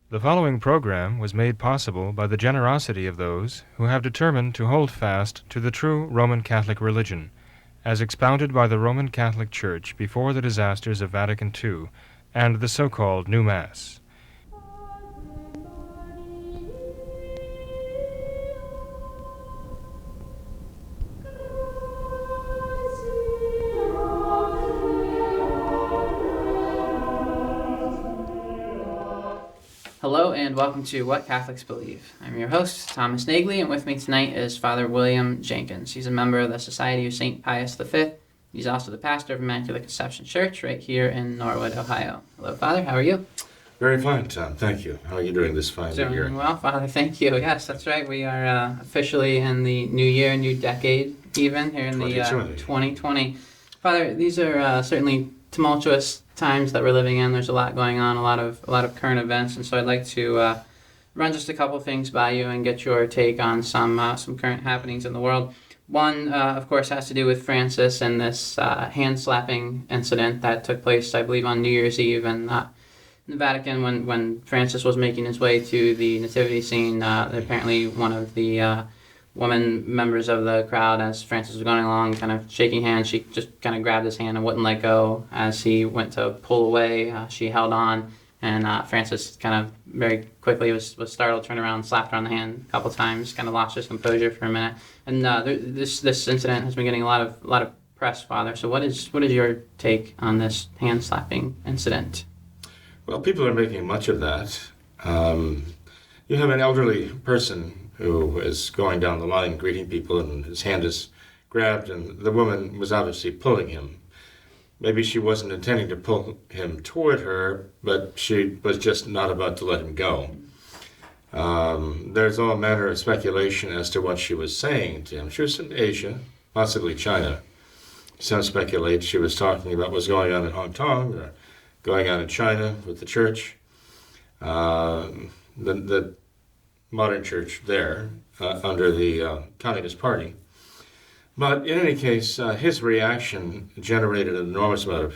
The following program was made possible by the generosity of those who have determined to hold fast to the true Roman Catholic religion, as expounded by the Roman Catholic Church before the disasters of Vatican II and the so-called New Mass. Hello and welcome to What Catholics Believe. I'm your host, Thomas Nagley, and with me tonight is Father William Jenkins. He's a member of the Society of St. Pius V. He's also the pastor of Immaculate Conception Church right here in Norwood, Ohio. Hello, Father. How are you? Very fine, Tom. Thank you. How are you doing this fine year? Doing well, Father. Thank you. Yes, that's right. We are officially in the new year, new decade, even here in the 2020. Father, these are certainly tumultuous times that we're living in. There's a lot going on, a lot of current events, and so I'd like to run just a couple things by you and get your take on some current happenings in the world. One, of course, has to do with Francis and this hand-slapping incident that took place, I believe, on New Year's Eve in the Vatican when Francis was making his way to the nativity scene. Apparently, one of the woman members of the crowd, as Francis was going along, kind of shaking hands, she just kind of grabbed his hand and wouldn't let go. As he went to pull away, she held on, and Francis kind of very quickly was startled, turned around, slapped her on the hand a couple times, kind of lost his composure for a minute. And this incident has been getting a lot of press, Father. So what is your take on this hand slapping incident? Well, people are making much of that. You have an elderly person who is going down the line greeting people, and his hand is grabbed, and the woman was obviously pulling him. Maybe she wasn't intending to pull him toward her, but she was just not about to let him go. There's all manner of speculation as to what she was saying to him. She was in Asia, possibly China. Some speculate she was talking about what's going on in Hong Kong or going on in China with the church. The modern church there under the Communist Party. But in any case, his reaction generated an enormous amount of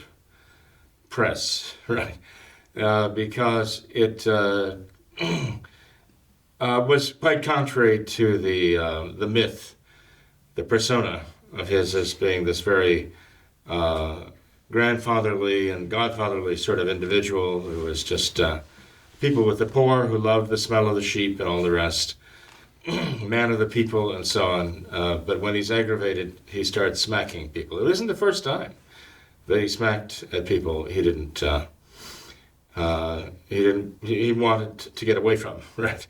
press, right? Because it was quite contrary to the myth, the persona of his as being this very grandfatherly and godfatherly sort of individual who was just people with the poor who loved the smell of the sheep and all the rest, man of the people and so on. But when he's aggravated, he starts smacking people. It isn't the first time that he smacked at people he wanted to get away from, right?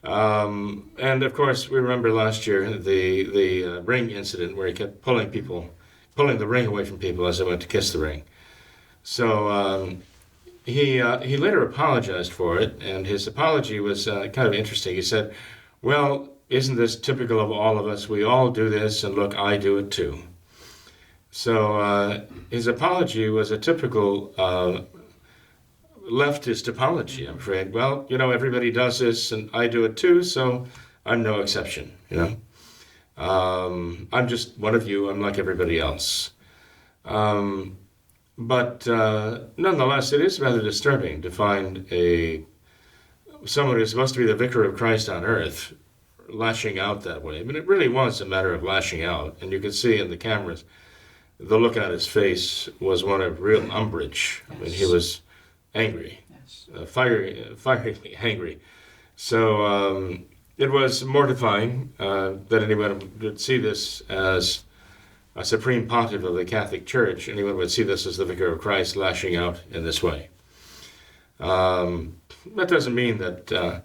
And of course, we remember last year the ring incident where he kept pulling the ring away from people as they went to kiss the ring. So he later apologized for it, and his apology was kind of interesting. He said, well, isn't this typical of all of us? We all do this, and look, I do it too. So his apology was a typical leftist apology, I'm afraid. Well, everybody does this, and I do it too, so I'm no exception, I'm just one of you. I'm like everybody else. But nonetheless, it is rather disturbing to find someone who's supposed to be the vicar of Christ on earth lashing out that way. I mean, it really was a matter of lashing out. And you could see in the cameras, the look on his face was one of real umbrage. Yes. I mean, he was angry, yes. Fiery angry. So it was mortifying that anyone would see this as a supreme pontiff of the Catholic Church. Anyone would see this as the vicar of Christ lashing out in this way. That doesn't mean that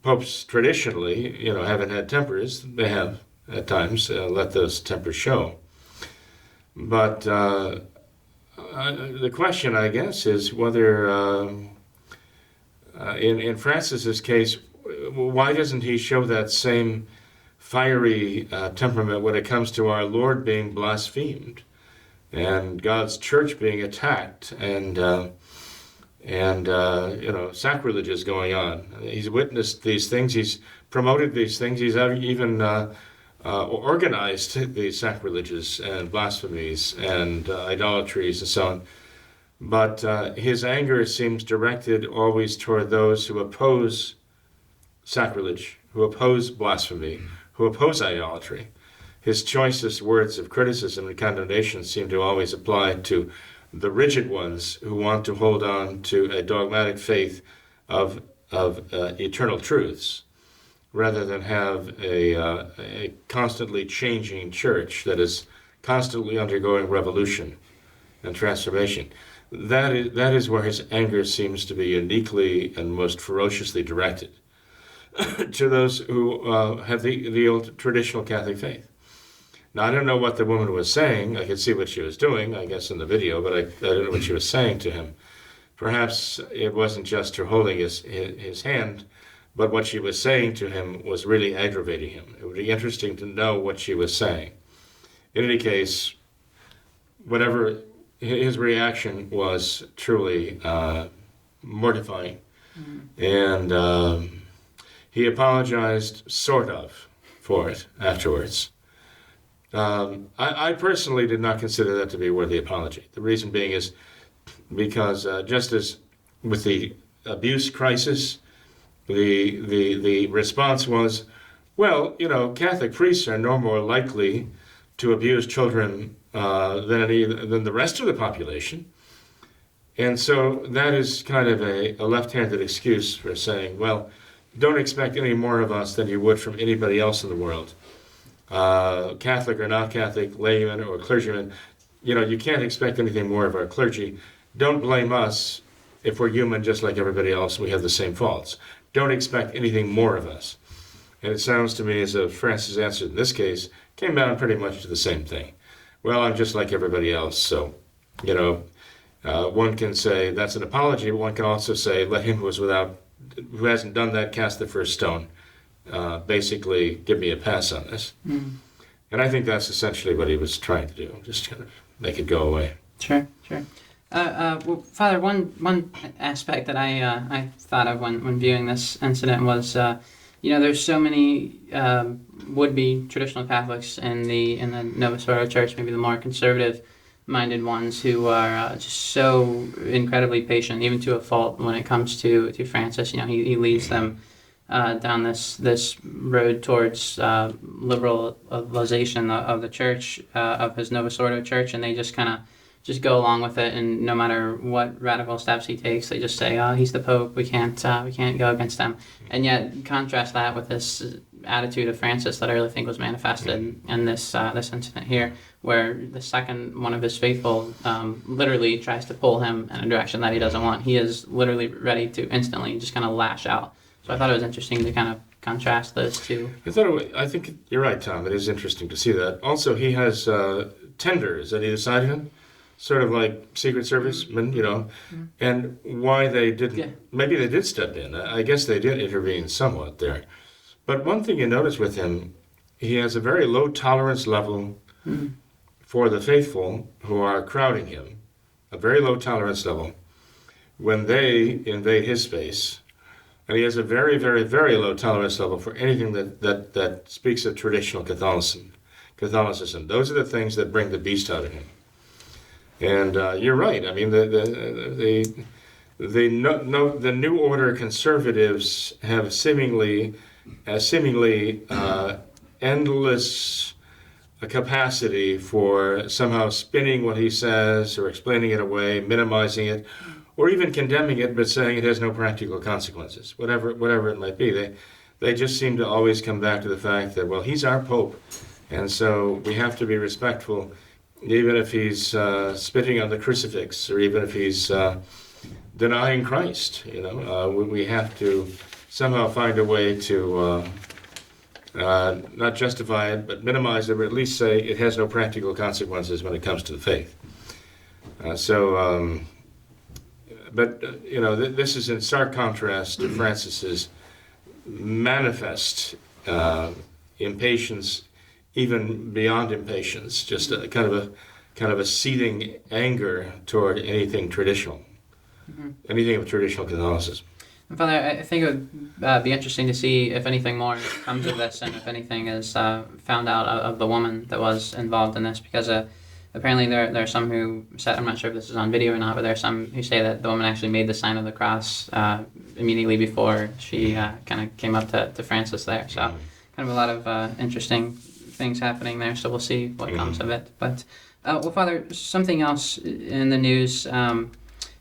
popes traditionally, haven't had tempers. They have at times let those tempers show. But the question, I guess, is whether in Francis's case, why doesn't he show that same fiery temperament when it comes to our Lord being blasphemed and God's church being attacked and sacrileges going on? He's witnessed these things. He's promoted these things. He's even organized these sacrileges and blasphemies and idolatries and so on. But his anger seems directed always toward those who oppose sacrilege, who oppose blasphemy, who oppose idolatry. His choicest words of criticism and condemnation seem to always apply to the rigid ones who want to hold on to a dogmatic faith of eternal truths, rather than have a constantly changing church that is constantly undergoing revolution and transformation. That is where his anger seems to be uniquely and most ferociously directed to those who have the old traditional Catholic faith. Now, I don't know what the woman was saying. I could see what she was doing, I guess, in the video, but I don't know what she was saying to him. Perhaps it wasn't just her holding his hand, but what she was saying to him was really aggravating him. It would be interesting to know what she was saying. In any case, whatever his reaction was truly mortifying. And he apologized, sort of, for it afterwards. I personally did not consider that to be worthy apology. The reason being is because just as with the abuse crisis, the response was, well, Catholic priests are no more likely to abuse children than the rest of the population. And so that is kind of a left-handed excuse for saying, well, don't expect any more of us than you would from anybody else in the world. Catholic or not Catholic, layman or clergyman, you can't expect anything more of our clergy. Don't blame us if we're human just like everybody else. We have the same faults. Don't expect anything more of us. And it sounds to me as though Francis' answer in this case came down pretty much to the same thing. Well, I'm just like everybody else, so, one can say that's an apology, but one can also say, let him who hasn't done that cast the first stone. Basically, give me a pass on this. And I think that's essentially what he was trying to do, just kind of make it go away. Sure. Well, Father, one aspect that I thought of when viewing this incident was, there's so many would-be traditional Catholics in the Novus Ordo Church, maybe the more conservative-minded ones, who are just so incredibly patient, even to a fault, when it comes to Francis. He leads them down this road towards liberalization of the church, of his Novus Ordo Church, and they just kind of go along with it, and no matter what radical steps he takes, they just say, "Oh, he's the Pope. We can't go against him." And yet, contrast that with this attitude of Francis that I really think was manifested in this incident here, where the second one of his faithful literally tries to pull him in a direction that he doesn't want. He is literally ready to instantly just kind of lash out. So I thought it was interesting to kind of contrast those two. I think you're right, Tom. It is interesting to see that. Also, he has tenders at either side of him, sort of like Secret Service men, and why they didn't, maybe they did step in. I guess they did intervene somewhat there. But one thing you notice with him, he has a very low tolerance level for the faithful who are crowding him, a very low tolerance level when they invade his space. And he has a very, very, very low tolerance level for anything that speaks of traditional Catholicism. Those are the things that bring the beast out of him. And you're right. I mean, the New Order conservatives have seemingly endless capacity for somehow spinning what he says or explaining it away, minimizing it, or even condemning it, but saying it has no practical consequences, whatever it might be. They just seem to always come back to the fact that, well, he's our Pope, and so we have to be respectful, even if he's spitting on the crucifix, or even if he's denying Christ. We have to somehow find a way to not justify it, but minimize it, or at least say it has no practical consequences when it comes to the faith. But this is in stark contrast to Francis's manifest impatience, even beyond impatience, just a kind of a seething anger toward anything traditional, anything of traditional Catholicism. Father, I think it would be interesting to see if anything more comes of this, and if anything is found out of the woman that was involved in this, because apparently there are some who said, I'm not sure if this is on video or not, but there are some who say that the woman actually made the sign of the cross immediately before she kind of came up to Francis there. So kind of a lot of interesting things happening there. So we'll see what comes of it. But well, Father, something else in the news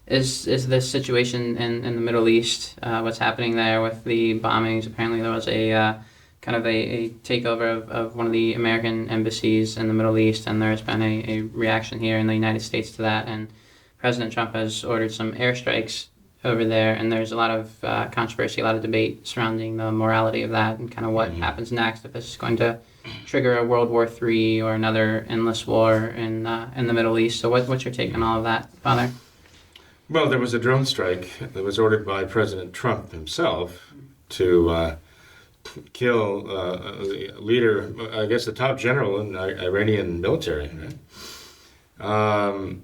is this situation in the Middle East. What's happening there with the bombings? Apparently there was a kind of a takeover of one of the American embassies in the Middle East, and there's been a reaction here in the United States to that, and President Trump has ordered some airstrikes over there, and there's a lot of controversy, a lot of debate surrounding the morality of that and kind of what happens next, if this is going to trigger a World War III or another endless war in the Middle East. So what's your take on all of that, Father? Well, there was a drone strike that was ordered by President Trump himself to kill the leader, I guess the top general in Iranian military, right?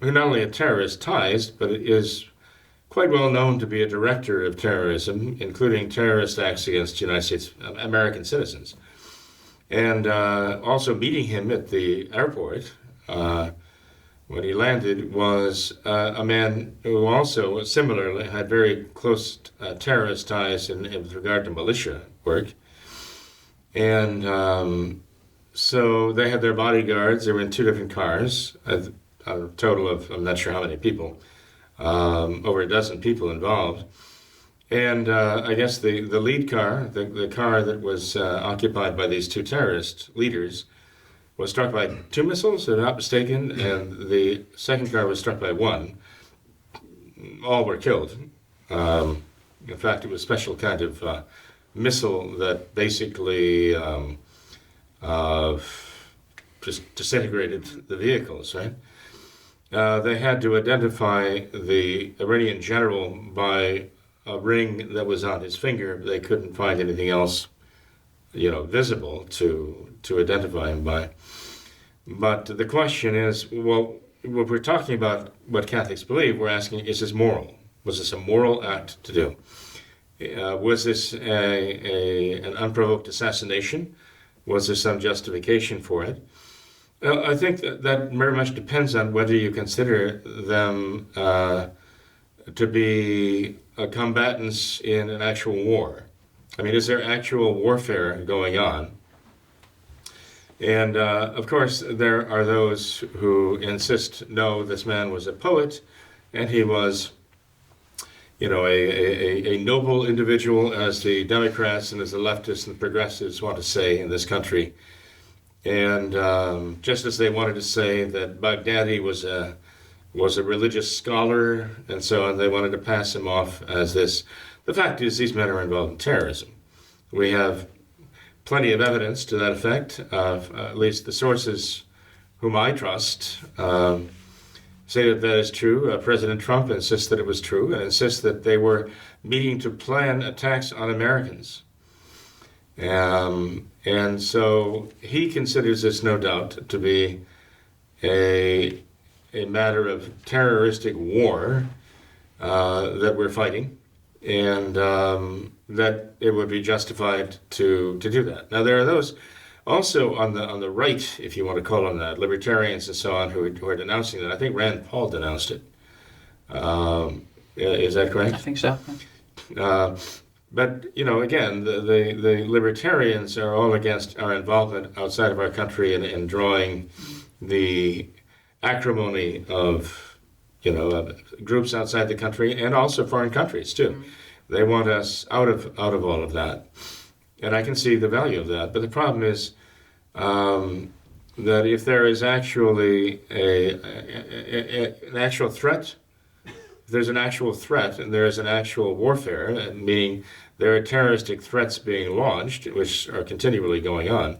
Who not only had terrorist ties, but is quite well known to be a director of terrorism, including terrorist acts against United States American citizens. And also meeting him at the airport when he landed was a man who also similarly had very close terrorist ties in with regard to militia work. And so they had their bodyguards. They were in two different cars, a total of, I'm not sure how many people, over a dozen people involved. And I guess the lead car, the car that was occupied by these two terrorist leaders, was struck by two missiles, if I'm not mistaken, and the second car was struck by one. All were killed. In fact, it was a special kind of missile that basically just disintegrated the vehicles, right? They had to identify the Iranian general by a ring that was on his finger. They couldn't find anything else, visible to identify him by. But the question is, well, when we're talking about what Catholics believe, we're asking, is this moral? Was this a moral act to do? Was this an unprovoked assassination? Was there some justification for it? I think that very much depends on whether you consider them to be combatants in an actual war. I mean, is there actual warfare going on? And of course, there are those who insist, no, this man was a poet, and he was, a noble individual, as the Democrats and as the leftists and progressives want to say in this country. And just as they wanted to say that Baghdadi was a religious scholar and so on, they wanted to pass him off as this. The fact is, these men are involved in terrorism. We have plenty of evidence to that effect. At least the sources whom I trust say that that is true. President Trump insists that it was true and insists that they were meeting to plan attacks on Americans. And so he considers this, no doubt, to be a matter of terroristic war that we're fighting, and that it would be justified to do that. Now, there are those also on the right, if you want to call them that, libertarians and so on, who are denouncing that. I think Rand Paul denounced it. Is that correct? I think so. But, again, the libertarians are all against our involvement outside of our country in drawing the acrimony of, groups outside the country and also foreign countries, too. Mm-hmm. They want us out of all of that. And I can see the value of that. But the problem is that if there is actually an actual threat, if there's an actual threat and there is an actual warfare, meaning there are terroristic threats being launched, which are continually going on,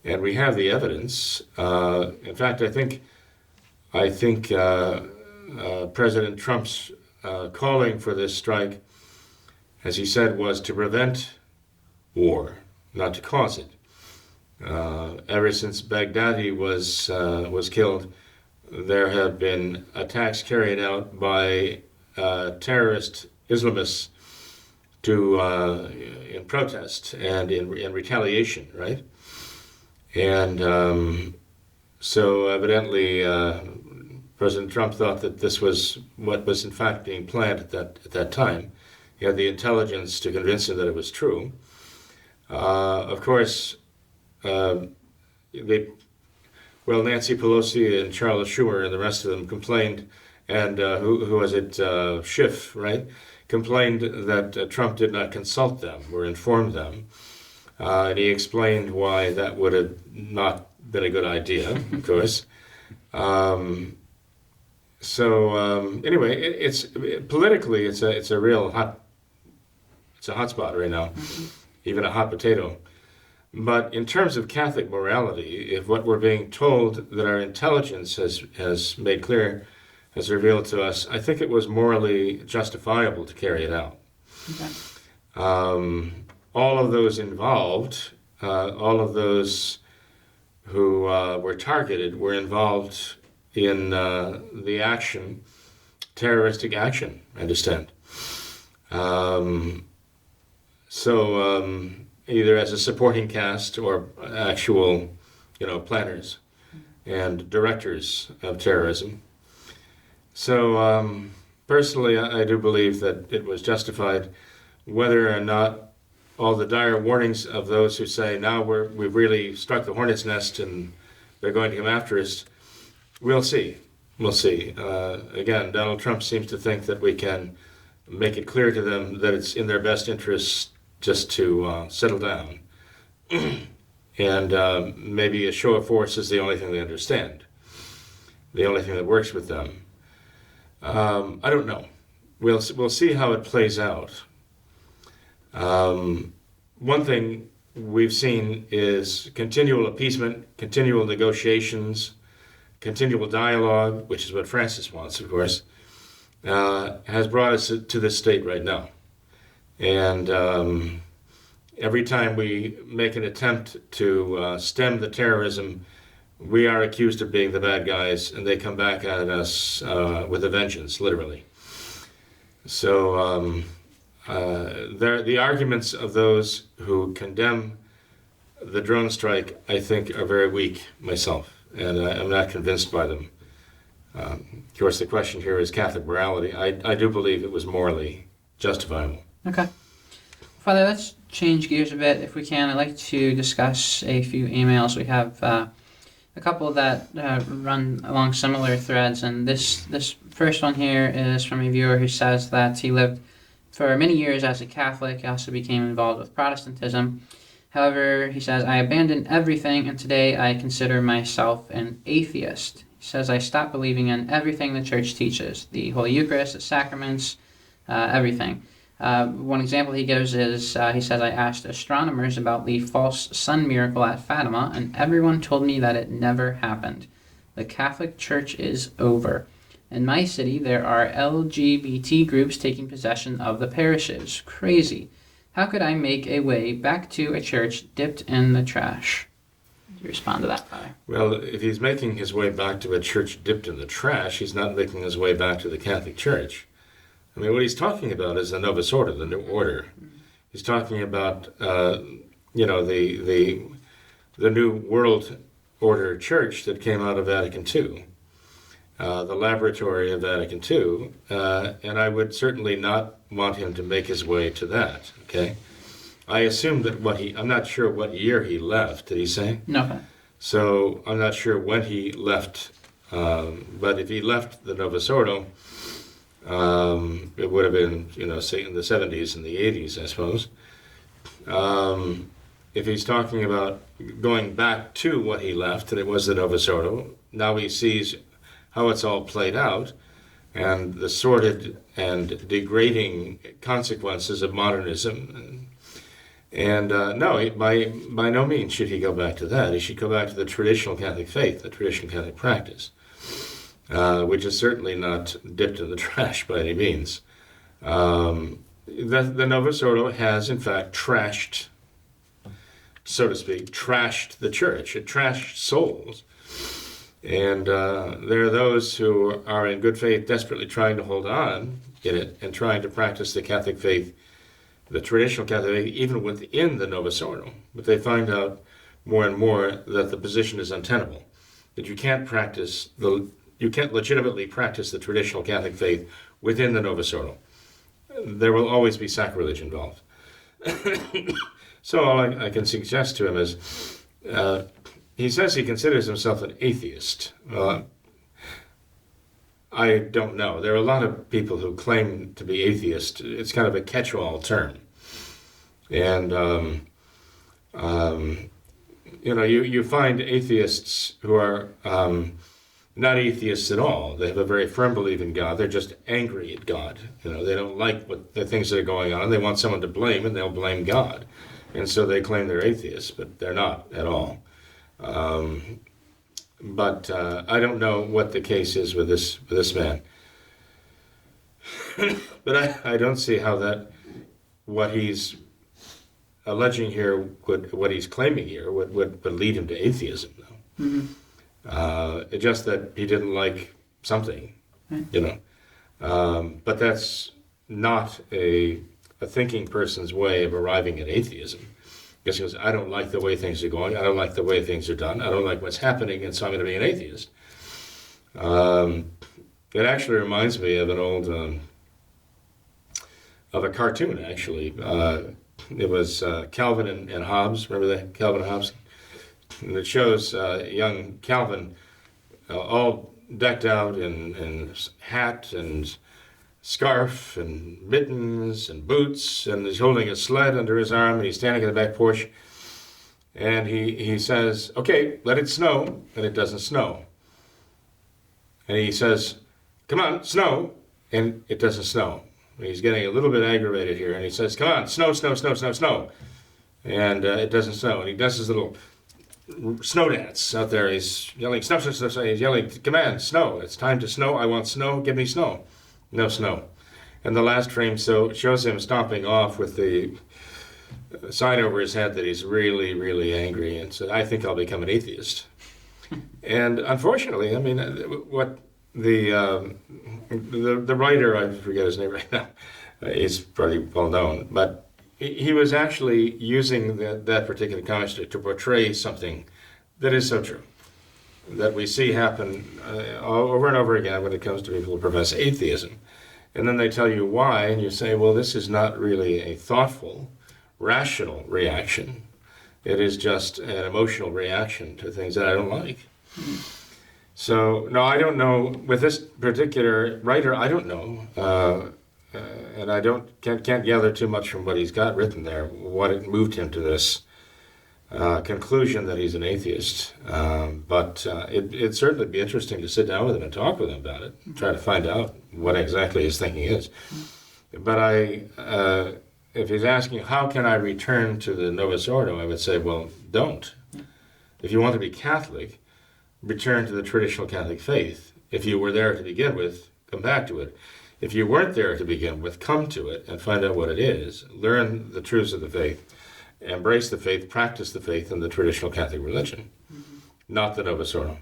and we have the evidence. In fact, I think President Trump's calling for this strike, as he said, was to prevent war, not to cause it. Ever since Baghdadi was killed, there have been attacks carried out by terrorist Islamists in protest and in retaliation, right? And So evidently, President Trump thought that this was what was in fact being planned at that time. He had the intelligence to convince him that it was true. Of course, Nancy Pelosi and Charles Schumer and the rest of them complained, and who was it? Schiff, right? Complained that Trump did not consult them or inform them. And he explained why that would have not been a good idea, of course. Anyway, it's politically it's a real hot spot right now, even a hot potato. But in terms of Catholic morality, if what we're being told that our intelligence has made clear, has revealed to us, I think it was morally justifiable to carry it out. Okay. All of those involved, all of those who were targeted, were involved in the action, terroristic action, I understand. Either as a supporting cast or actual, planners and directors of terrorism. So personally, I do believe that it was justified. Whether or not all the dire warnings of those who say, now we've really struck the hornet's nest and they're going to come after us, we'll see. We'll see. Again, Donald Trump seems to think that we can make it clear to them that it's in their best interest just to settle down. And maybe a show of force is the only thing they understand, the only thing that works with them. I don't know. We'll see how it plays out. One thing we've seen is continual appeasement, continual negotiations, continual dialogue, which is what Francis wants, of course, has brought us to this state right now. And every time we make an attempt to stem the terrorism, we are accused of being the bad guys, and they come back at us with a vengeance, literally. So the arguments of those who condemn the drone strike, I think, are very weak myself, and I'm not convinced by them. Of course, the question here is Catholic morality. I do believe it was morally justifiable. Okay. Father, let's change gears a bit if we can. I'd like to discuss a few emails. We have a couple that run along similar threads, and this first one here is from a viewer who says that he lived for many years as a Catholic. He also became involved with Protestantism. However, he says, I abandoned everything, and today I consider myself an atheist. He says, I stopped believing in everything the Church teaches, the Holy Eucharist, the sacraments, everything. One example he gives is, he says, I asked astronomers about the false sun miracle at Fatima, and everyone told me that it never happened. The Catholic Church is over. In my city, there are LGBT groups taking possession of the parishes. Crazy. How could I make a way back to a church dipped in the trash? Do you respond to that, Father? Well, if he's making his way back to a church dipped in the trash, he's not making his way back to the Catholic Church. I mean, what he's talking about is the Novus Ordo, the new order. He's talking about, the new world order church that came out of Vatican II, the laboratory of Vatican II, and I would certainly not want him to make his way to that, okay? I assume that I'm not sure what year he left, did he say? No. So I'm not sure when he left, but if he left the Novus Ordo, it would have been, say in the 70s and the 80s, I suppose. If he's talking about going back to what he left, and it was the Novus Ordo, now he sees how it's all played out and the sordid and degrading consequences of modernism. And no, by no means should he go back to that. He should go back to the traditional Catholic faith, the traditional Catholic practice. Which is certainly not dipped in the trash by any means. The Novus Ordo has, in fact, trashed, so to speak, trashed the church. It trashed souls. And there are those who are in good faith desperately trying to hold on in it and trying to practice the Catholic faith, the traditional Catholic faith, even within the Novus Ordo. But they find out more and more that the position is untenable. that you can't legitimately practice the traditional Catholic faith within the Novus Ordo. There will always be sacrilege involved. So all I can suggest to him is, he says he considers himself an atheist. I don't know. There are a lot of people who claim to be atheist. It's kind of a catch-all term. And, you find atheists who are not atheists at all. They have a very firm belief in God. They're just angry at God. They don't like the things that are going on. They want someone to blame, and they'll blame God. And so they claim they're atheists, but they're not at all. But I don't know what the case is with this man. But I don't see how what he's alleging here, what he's claiming here, would lead him to atheism, though. Mm-hmm. Just that he didn't like something, But that's not a thinking person's way of arriving at atheism. Just because I don't like the way things are going, I don't like the way things are done, I don't like what's happening, and so I'm going to be an atheist. It actually reminds me of an old, of a cartoon, actually. It was Calvin and Hobbes. Remember that, Calvin and Hobbes? And it shows young Calvin all decked out in hat and scarf and mittens and boots, and he's holding a sled under his arm, and he's standing in the back porch, and he says, "Okay, let it snow," and it doesn't snow. And he says, "Come on, snow," and it doesn't snow. And he's getting a little bit aggravated here, and he says, "Come on, snow, snow, snow, snow, snow," and it doesn't snow. And he does his little snow dance out there. He's yelling, "Snow, snow, snow, snow." He's yelling, "Come on, snow, it's time to snow. I want snow, give me snow." No snow. And the last frame shows him stomping off with the sign over his head that he's really, really angry, and said, "I think I'll become an atheist." And unfortunately, I mean, what the writer, I forget his name right now, he's pretty well known, but he was actually using that particular comment to portray something that is so true, that we see happen over and over again when it comes to people who profess atheism. And then they tell you why, and you say, well, this is not really a thoughtful, rational reaction. It is just an emotional reaction to things that I don't like. So, no, I don't know. With this particular writer, I don't know. And I can't gather too much from what he's got written there, what it moved him to this conclusion that he's an atheist. But it'd certainly be interesting to sit down with him and talk with him about it, try to find out what exactly his thinking is. But if he's asking, how can I return to the Novus Ordo, I would say, well, don't. If you want to be Catholic, return to the traditional Catholic faith. If you were there to begin with, come back to it. If you weren't there to begin with, come to it and find out what it is. Learn the truths of the faith. Embrace the faith, practice the faith in the traditional Catholic religion, not the Novus Ordo.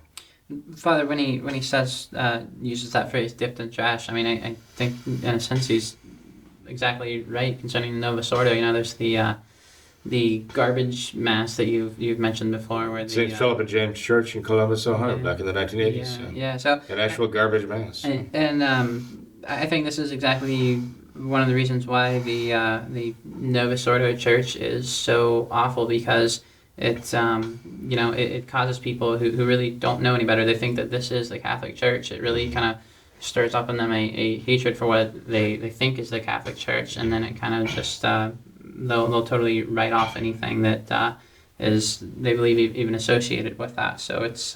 Father, when he says, uses that phrase, dipped in trash, I mean, I think in a sense he's exactly right concerning the Novus Ordo. There's the garbage mass that you've mentioned before, where St. Philip and James Church in Columbus, Ohio, back in the 1980s. So an actual garbage mass. And I think this is exactly one of the reasons why the Novus Ordo Church is so awful, because it's it causes people who really don't know any better. They think that this is the Catholic Church. It really kind of stirs up in them a hatred for what they think is the Catholic Church, and then it kind of just they'll totally write off anything that is they believe even associated with that. So it's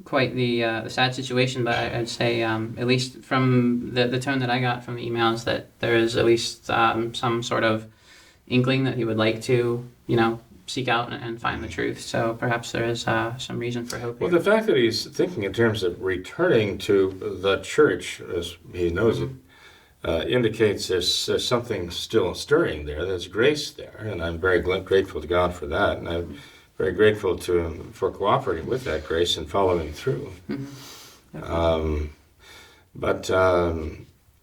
quite the sad situation. But I'd say at least from the tone that I got from the emails, that there is at least some sort of inkling that he would like to seek out and find the truth. So perhaps there is some reason for hope here. Well, the fact that he's thinking in terms of returning to the church, as he knows it, indicates there's something still stirring there. There's grace there, and I'm very grateful to God for that, and I'm very grateful to him for cooperating with that grace and following through. But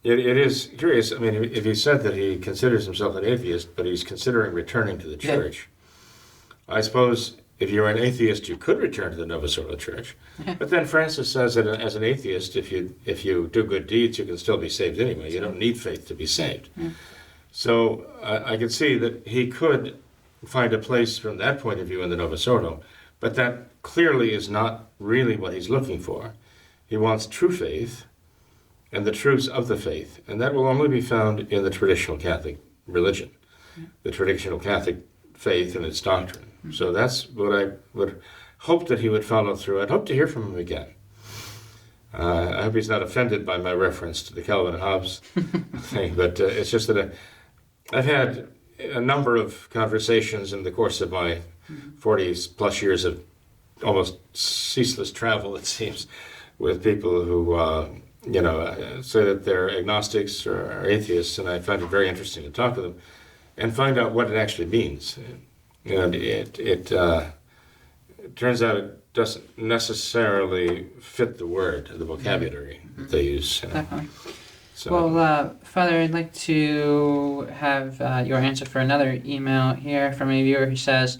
it is curious. I mean, if he said that he considers himself an atheist, but he's considering returning to the church, I suppose if you're an atheist, you could return to the Novus Ordo Church. But then Francis says that as an atheist, if you do good deeds, you can still be saved anyway. You don't need faith to be saved. So I could see that he could find a place from that point of view in the Novus Ordo, but that clearly is not really what he's looking for. He wants true faith and the truths of the faith, and that will only be found in the traditional Catholic religion, the traditional Catholic faith and its doctrine. So that's what I would hope that he would follow through. I'd hope to hear from him again. I hope he's not offended by my reference to the Calvin and Hobbes thing, but it's just that I've had a number of conversations in the course of my 40-plus years of almost ceaseless travel, it seems, with people who, say that they're agnostics or atheists, and I find it very interesting to talk to them and find out what it actually means. And it turns out it doesn't necessarily fit the word, the vocabulary that they use. Definitely. So, Well, Father, I'd like to have your answer for another email here from a viewer who says,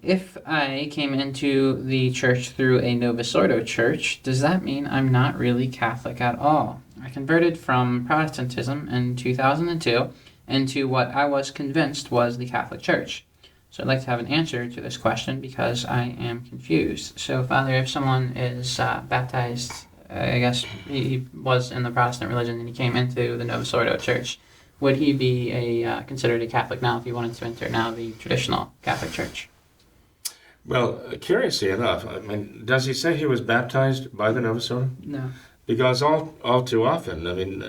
if I came into the church through a Novus Ordo church, does that mean I'm not really Catholic at all? I converted from Protestantism in 2002 into what I was convinced was the Catholic Church. So I'd like to have an answer to this question because I am confused. So, Father, if someone is baptized, I guess he was in the Protestant religion and he came into the Novus Ordo Church, would he be considered a Catholic now if he wanted to enter now the traditional Catholic Church? well, curiously enough, I mean, does he say he was baptized by the Novus Ordo? No. Because all too often, I mean,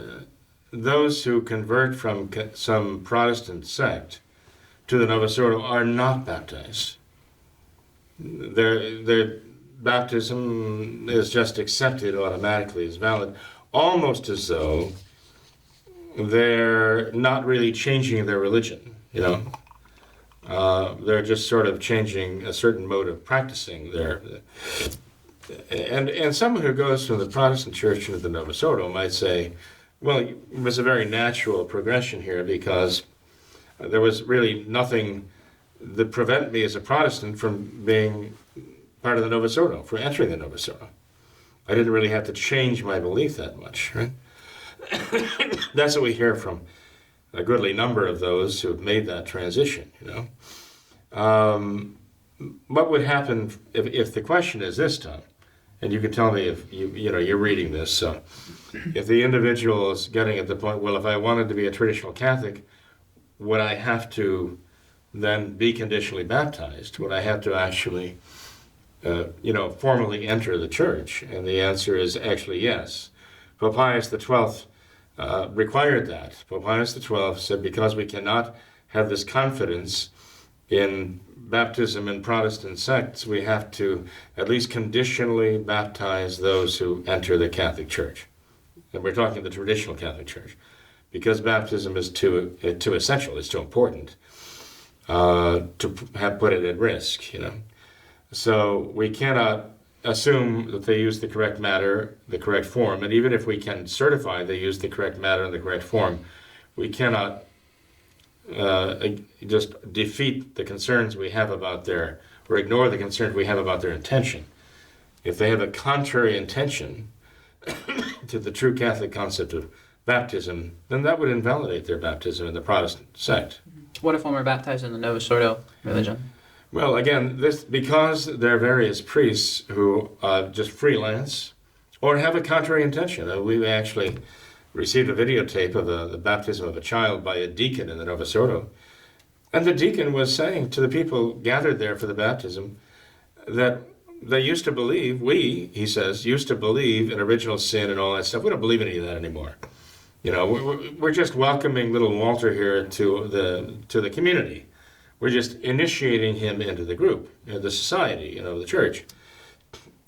those who convert from some Protestant sect to the Novus Ordo are not baptized. Their baptism is just accepted automatically as valid, almost as though they're not really changing their religion, they're just sort of changing a certain mode of practicing their... And someone who goes from the Protestant church into the Novus Ordo might say, well, it was a very natural progression here because there was really nothing that prevented me as a Protestant from being part of the Novus Ordo, for entering the Novus Ordo. I didn't really have to change my belief that much, right? That's what we hear from a goodly number of those who have made that transition, What would happen if the question is this, Tom, and you can tell me if you're reading this, so if the individual is getting at the point, well, if I wanted to be a traditional Catholic, would I have to then be conditionally baptized? Would I have to actually, formally enter the church? And the answer is actually yes. Pope Pius XII required that. Pope Pius XII said because we cannot have this confidence in baptism in Protestant sects, we have to at least conditionally baptize those who enter the Catholic Church. And we're talking the traditional Catholic Church. Because baptism is too essential, it's too important to have put it at risk, So we cannot assume that they use the correct matter, the correct form, and even if we can certify they use the correct matter and the correct form, we cannot just defeat the concerns we have about or ignore the concerns we have about their intention. If they have a contrary intention to the true Catholic concept of baptism, then that would invalidate their baptism in the Protestant sect. What if one were baptized in the Novus Ordo religion? Well, again, because there are various priests who just freelance or have a contrary intention. We actually received a videotape of the baptism of a child by a deacon in the Novus Ordo. And the deacon was saying to the people gathered there for the baptism that they used to believe, he says, used to believe in original sin and all that stuff. We don't believe any of that anymore. We're just welcoming little Walter here to the community. We're just initiating him into the group, the society, the church.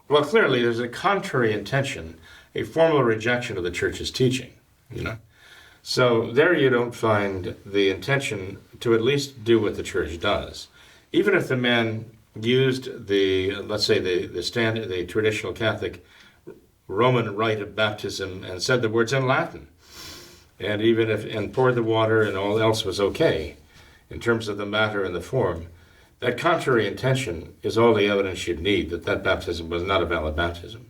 Well, clearly there's a contrary intention, a formal rejection of the church's teaching, So there you don't find the intention to at least do what the church does. Even if the man used let's say the traditional Catholic Roman rite of baptism and said the words in Latin, and poured the water and all else was okay in terms of the matter and the form, That contrary intention is all the evidence you'd need that baptism was not a valid baptism.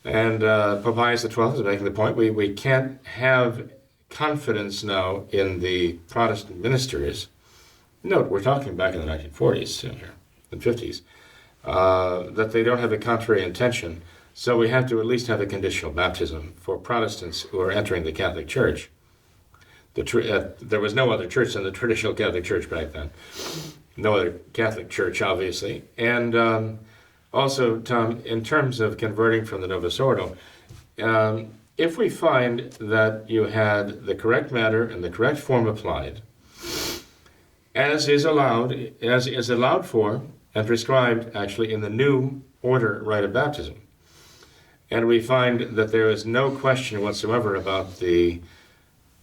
And Pope Pius XII is making the point, we can't have confidence now in the Protestant ministers. Note, we're talking back in the 1940s, here, the 50s, that they don't have a contrary intention, so we have to at least have a conditional baptism for Protestants who are entering the Catholic Church. There was no other church than the traditional Catholic Church back then. No other Catholic Church, obviously. And also, Tom, in terms of converting from the Novus Ordo, if we find that you had the correct matter and the correct form applied, as is allowed for and prescribed actually in the new order rite of baptism, and we find that there is no question whatsoever about the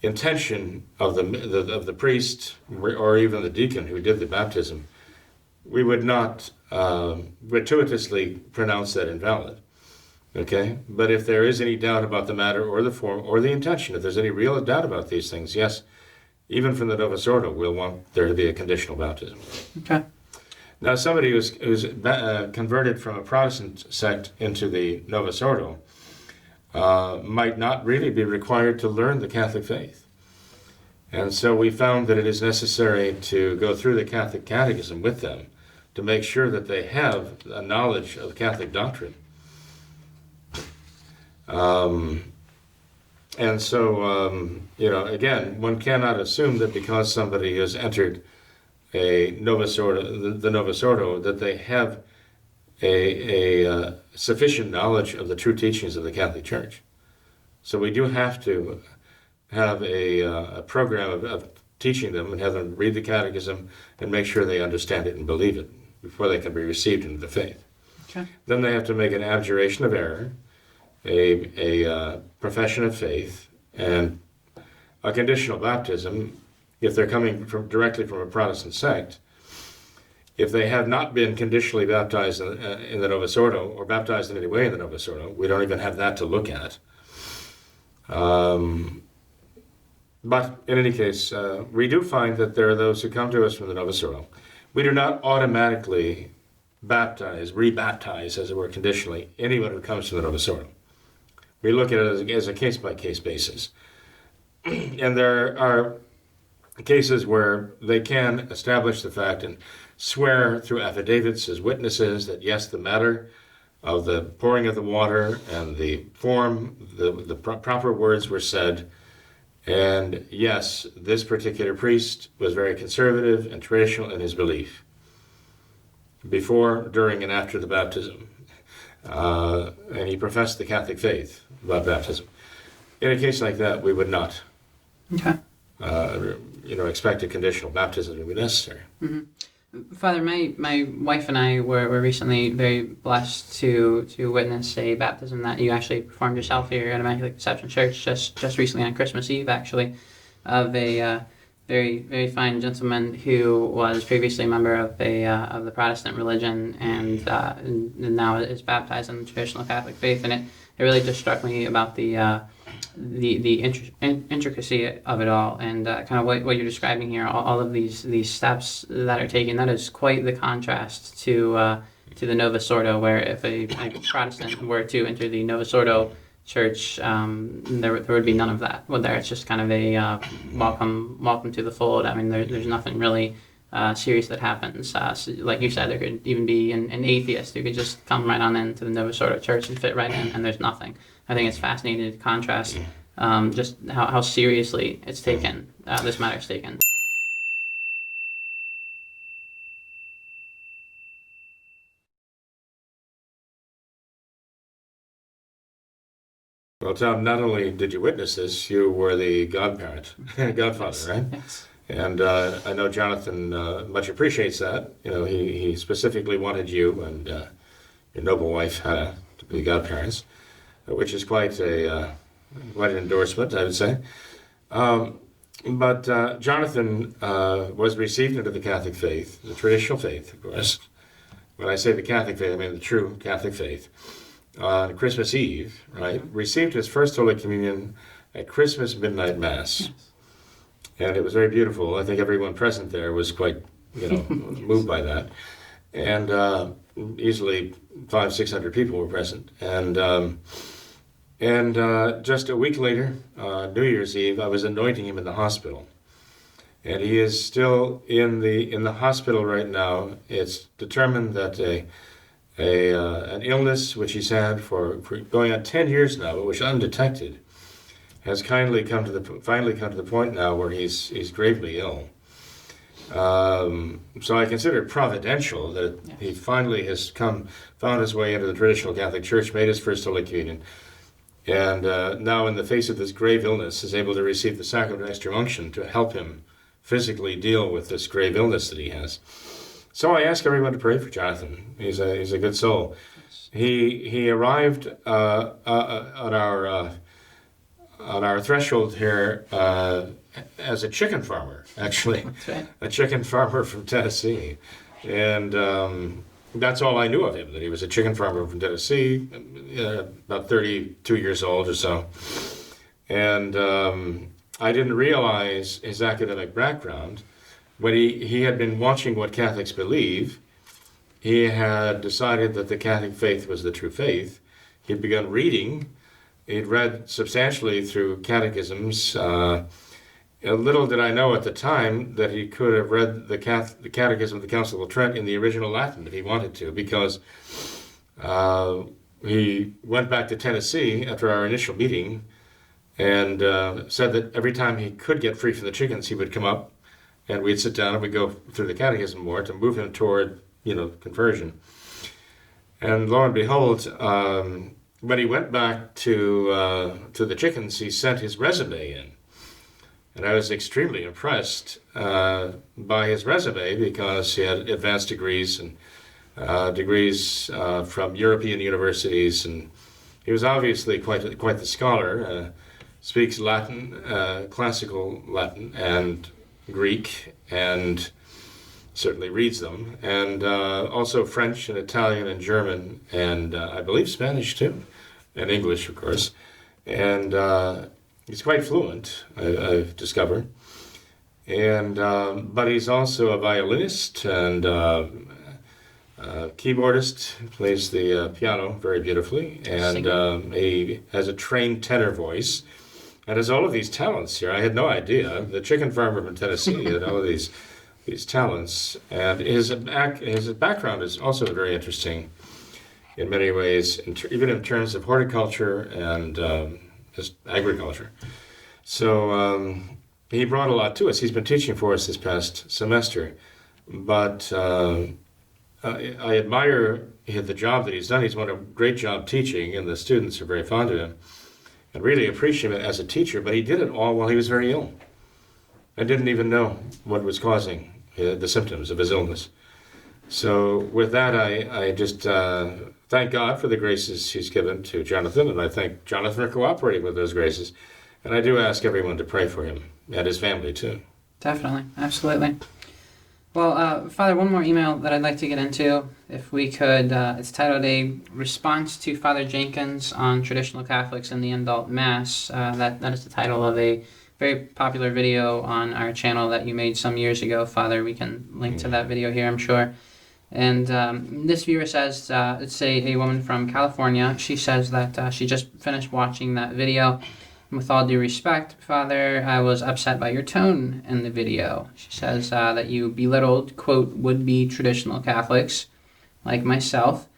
intention of the priest or even the deacon who did the baptism, we would not gratuitously pronounce that invalid. Okay? But if there is any doubt about the matter or the form or the intention, if there's any real doubt about these things, yes, even from the Novus Ordo, we'll want there to be a conditional baptism. Okay. Now, somebody who's converted from a Protestant sect into the Novus Ordo might not really be required to learn the Catholic faith. And so we found that it is necessary to go through the Catholic Catechism with them to make sure that they have a knowledge of Catholic doctrine. And so, again, one cannot assume that because somebody has entered a Novus Ordo, the Novus Ordo, that they have a sufficient knowledge of the true teachings of the Catholic Church. So we do have to have a program of teaching them and have them read the Catechism and make sure they understand it and believe it before they can be received into the faith. Okay. Then they have to make an abjuration of error, a profession of faith, and a conditional baptism if they're coming directly from a Protestant sect. If they have not been conditionally baptized in the Novus Ordo, or baptized in any way in the Novus Ordo, we don't even have that to look at. But in any case, we do find that there are those who come to us from the Novus Ordo. We do not automatically rebaptize, as it were, conditionally, anyone who comes from the Novus Ordo. We look at it as a case-by-case basis. And there are cases where they can establish the fact and swear through affidavits as witnesses that yes, the matter of the pouring of the water and the form, the proper words were said, and yes, this particular priest was very conservative and traditional in his belief before, during, and after the baptism. And he professed the Catholic faith about baptism. In a case like that, we would not expect a conditional baptism to be necessary. Mm-hmm. Father, my wife and I were recently very blessed to witness a baptism that you actually performed yourself here at Immaculate Conception Church just recently on Christmas Eve, actually, of a very, very fine gentleman who was previously a member of the Protestant religion and now is baptized in the traditional Catholic faith. And it really just struck me about the intricacy of it all, and kind of what you're describing here, all of these steps that are taken. That is quite the contrast to the Novus Ordo, where if a Protestant were to enter the Novus Ordo church, there would be none of that. Well, there it's just kind of a welcome to the fold. I mean, there's nothing really serious that happens. So like you said, there could even be an atheist who could just come right on into the Novus Ordo church and fit right in, and there's nothing. I think it's fascinating to contrast just how seriously it's taken, this matter's taken. Well, Tom, not only did you witness this, you were the godfather, right? Yes. And I know Jonathan much appreciates that. You know, he specifically wanted you and your noble wife, Hannah, to be godparents, which is quite an endorsement, I would say. But Jonathan was received into the Catholic faith, the traditional faith, of course. When I say the Catholic faith, I mean the true Catholic faith. On Christmas Eve, right, received his first Holy Communion at Christmas midnight Mass. Yes. And it was very beautiful. I think everyone present there was quite moved by that. And easily 500-600 people were present. And just a week later, New Year's Eve, I was anointing him in the hospital. And he is still in the hospital right now. It's determined that an illness which he's had for going on 10 years now, but which undetected, has finally come to the point now where he's gravely ill. So I consider it providential that he finally has found his way into the traditional Catholic Church, made his first Holy Communion, and now in the face of this grave illness is able to receive the sacrament of extreme unction to help him physically deal with this grave illness that he has. So I ask everyone to pray for Jonathan. He's a good soul. He arrived on our threshold here as a chicken farmer, actually. That's right. A chicken farmer from Tennessee. And that's all I knew of him, that he was a chicken farmer from Tennessee, about 32 years old or so. And I didn't realize his academic background. When he had been watching What Catholics Believe, he had decided that the Catholic faith was the true faith. He'd begun reading. He'd read substantially through catechisms. Little did I know at the time that he could have read the Catechism of the Council of Trent in the original Latin if he wanted to, because he went back to Tennessee after our initial meeting and said that every time he could get free from the chickens, he would come up and we'd sit down and we'd go through the catechism more to move him toward, conversion. And lo and behold, when he went back to the chickens, he sent his resume in. And I was extremely impressed by his resume because he had advanced degrees and degrees from European universities, and he was obviously quite the scholar. Speaks Latin, classical Latin, and Greek, and certainly reads them, and also French and Italian and German, and I believe Spanish too, and English, of course. And he's quite fluent, I've discovered. And but he's also a violinist and keyboardist, plays the piano very beautifully, and he has a trained tenor voice, and has all of these talents here. I had no idea. The chicken farmer from Tennessee had all of these talents, and his background is also very interesting in many ways, even in terms of horticulture and just agriculture. So he brought a lot to us. He's been teaching for us this past semester, but I admire the job that he's done. He's done a great job teaching, and the students are very fond of him and really appreciate him as a teacher, but he did it all while he was very ill and didn't even know what was causing the symptoms of his illness. So with that, I just thank God for the graces he's given to Jonathan, and I thank Jonathan for cooperating with those graces. And I do ask everyone to pray for him and his family too. Definitely, absolutely. Well, Father, one more email that I'd like to get into, if we could. It's titled A Response to Father Jenkins on Traditional Catholics in the Indult Mass. That is the title of a very popular video on our channel that you made some years ago, Father. We can link to that video here, I'm sure. And this viewer says, it's a woman from California. She says that she just finished watching that video. With all due respect, Father, I was upset by your tone in the video. She says that you belittled, quote, would-be traditional Catholics, like myself.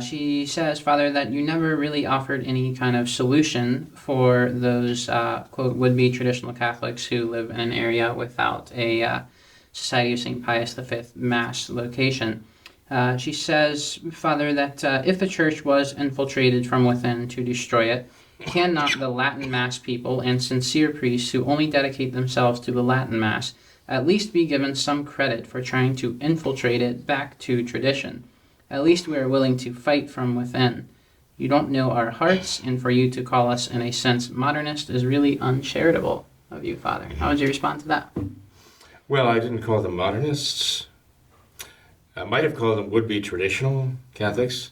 She says, Father, that you never really offered any kind of solution for those, quote, would-be traditional Catholics who live in an area without a Society of St. Pius V Mass location. She says, Father, that if the Church was infiltrated from within to destroy it, cannot the Latin Mass people and sincere priests who only dedicate themselves to the Latin Mass at least be given some credit for trying to infiltrate it back to tradition? At least we are willing to fight from within. You don't know our hearts, and for you to call us, in a sense, modernist is really uncharitable of you, Father. How would you respond to that? Well, I didn't call them modernists. I might have called them would-be traditional Catholics.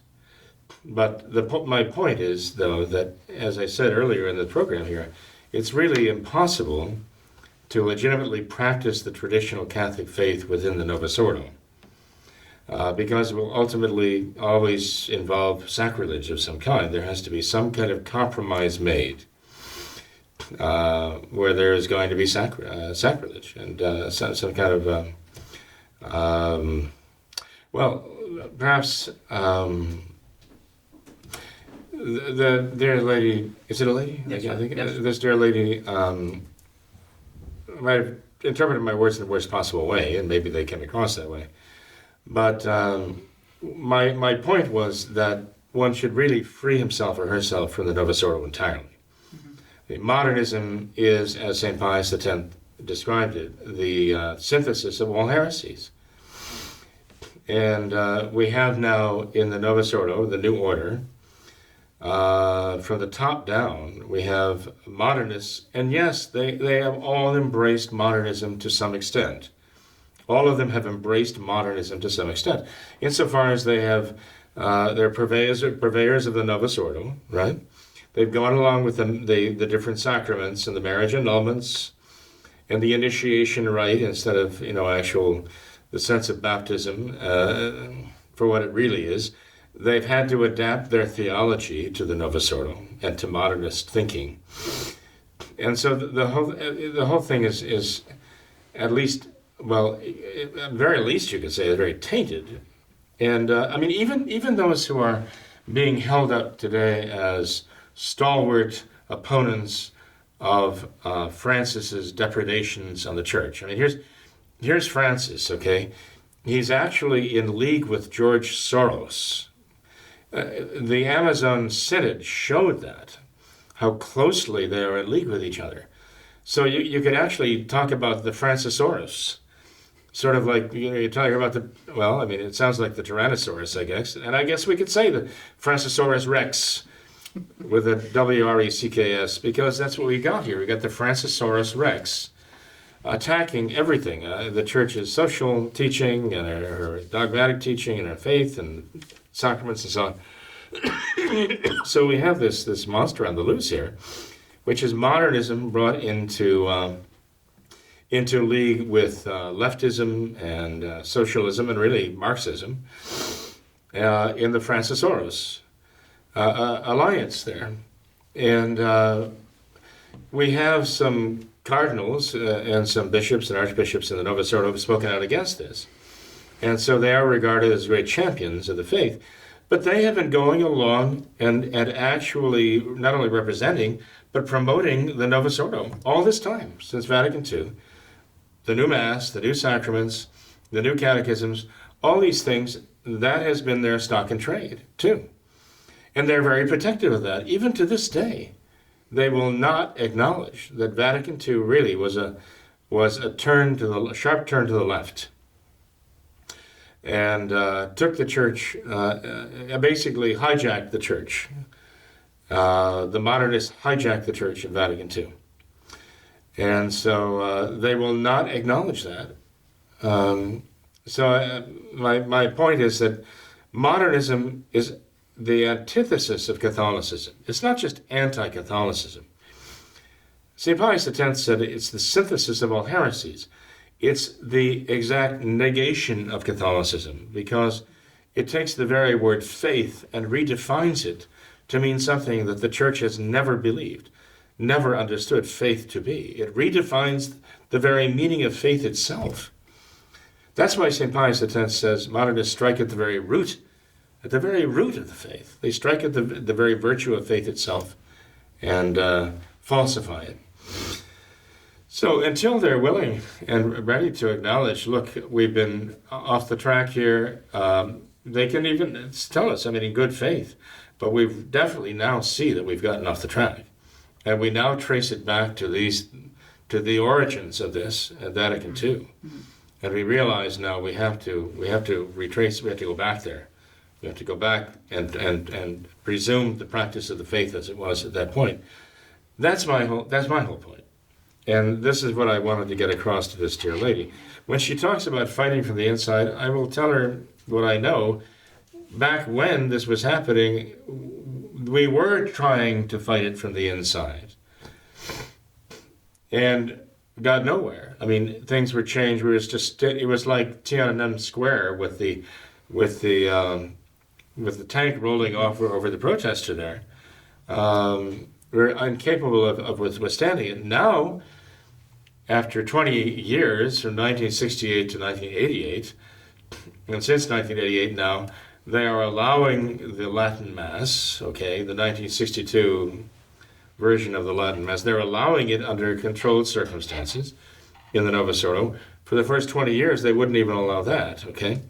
But my point is, though, that, as I said earlier in the program here, it's really impossible to legitimately practice the traditional Catholic faith within the Novus Ordo, because it will ultimately always involve sacrilege of some kind. There has to be some kind of compromise made where there is going to be sacrilege and some kind of, well, perhaps the dear lady, is it a lady? Yes, I think yes. This dear lady might have interpreted my words in the worst possible way, and maybe they came across that way. But my point was that one should really free himself or herself from the Novus Ordo entirely. Modernism is, as St. Pius X described it, the synthesis of all heresies. And we have now in the Novus Ordo, the new order, from the top down, we have modernists, and yes, they have all embraced modernism to some extent. All of them have embraced modernism to some extent, insofar as they have, they're purveyors of the Novus Ordo, right? They've gone along with the different sacraments and the marriage annulments and the initiation rite instead of, the sense of baptism for what it really is. They've had to adapt their theology to the Novus Ordo and to modernist thinking. And so the whole thing is at least, well, at the very least you could say, is very tainted. And even those who are being held up today as stalwart opponents of Francis's depredations on the church. I mean, here's Francis, okay? He's actually in league with George Soros. The Amazon Synod showed that, how closely they are in league with each other. So you could actually talk about the Francissaurus, sort of like, you're talking about it sounds like the Tyrannosaurus, I guess. And I guess we could say the Francissaurus Rex with a W-R-E-C-K-S, because that's what we got here. We got the Francissaurus Rex attacking everything, the church's social teaching and her dogmatic teaching and her faith and sacraments and so on. So we have this monster on the loose here, which is modernism brought into league with leftism and socialism and really Marxism in the Francissaurus alliance there. And we have some cardinals and some bishops and archbishops in the Novus Ordo have spoken out against this. And so they are regarded as great champions of the faith. But they have been going along and actually not only representing, but promoting the Novus Ordo all this time, since Vatican II. The new Mass, the new sacraments, the new catechisms, all these things, that has been their stock and trade, too. And they're very protective of that, even to this day. They will not acknowledge that Vatican II really was a sharp turn to the left, and took the church, basically hijacked the church. The modernists hijacked the church in Vatican II. And so they will not acknowledge that. My point is that modernism is the antithesis of Catholicism. It's not just anti-Catholicism. St. Pius X said it's the synthesis of all heresies. It's the exact negation of Catholicism, because it takes the very word faith and redefines it to mean something that the Church has never believed, never understood faith to be. It redefines the very meaning of faith itself. That's why St. Pius X says modernists strike at the very root of the faith. They strike at the very virtue of faith itself and falsify it. So until they're willing and ready to acknowledge, look, we've been off the track here, they can even tell us, in good faith, but we've definitely now see that we've gotten off the track. And we now trace it back to the origins of this at Vatican II. And we realize now we have to retrace, we have to go back there. We have to go back and presume the practice of the faith as it was at that point. That's my whole point. And this is what I wanted to get across to this dear lady. When she talks about fighting from the inside, I will tell her what I know. Back when this was happening, we were trying to fight it from the inside. And got nowhere. I mean, things were changed. It was like Tiananmen Square with the tank rolling off over the protester there. We're incapable of withstanding it. Now, after 20 years, from 1968 to 1988, and since 1988 now, they are allowing the Latin Mass, okay, the 1962 version of the Latin Mass, they're allowing it under controlled circumstances in the Novus Ordo. For the first 20 years, they wouldn't even allow that, okay?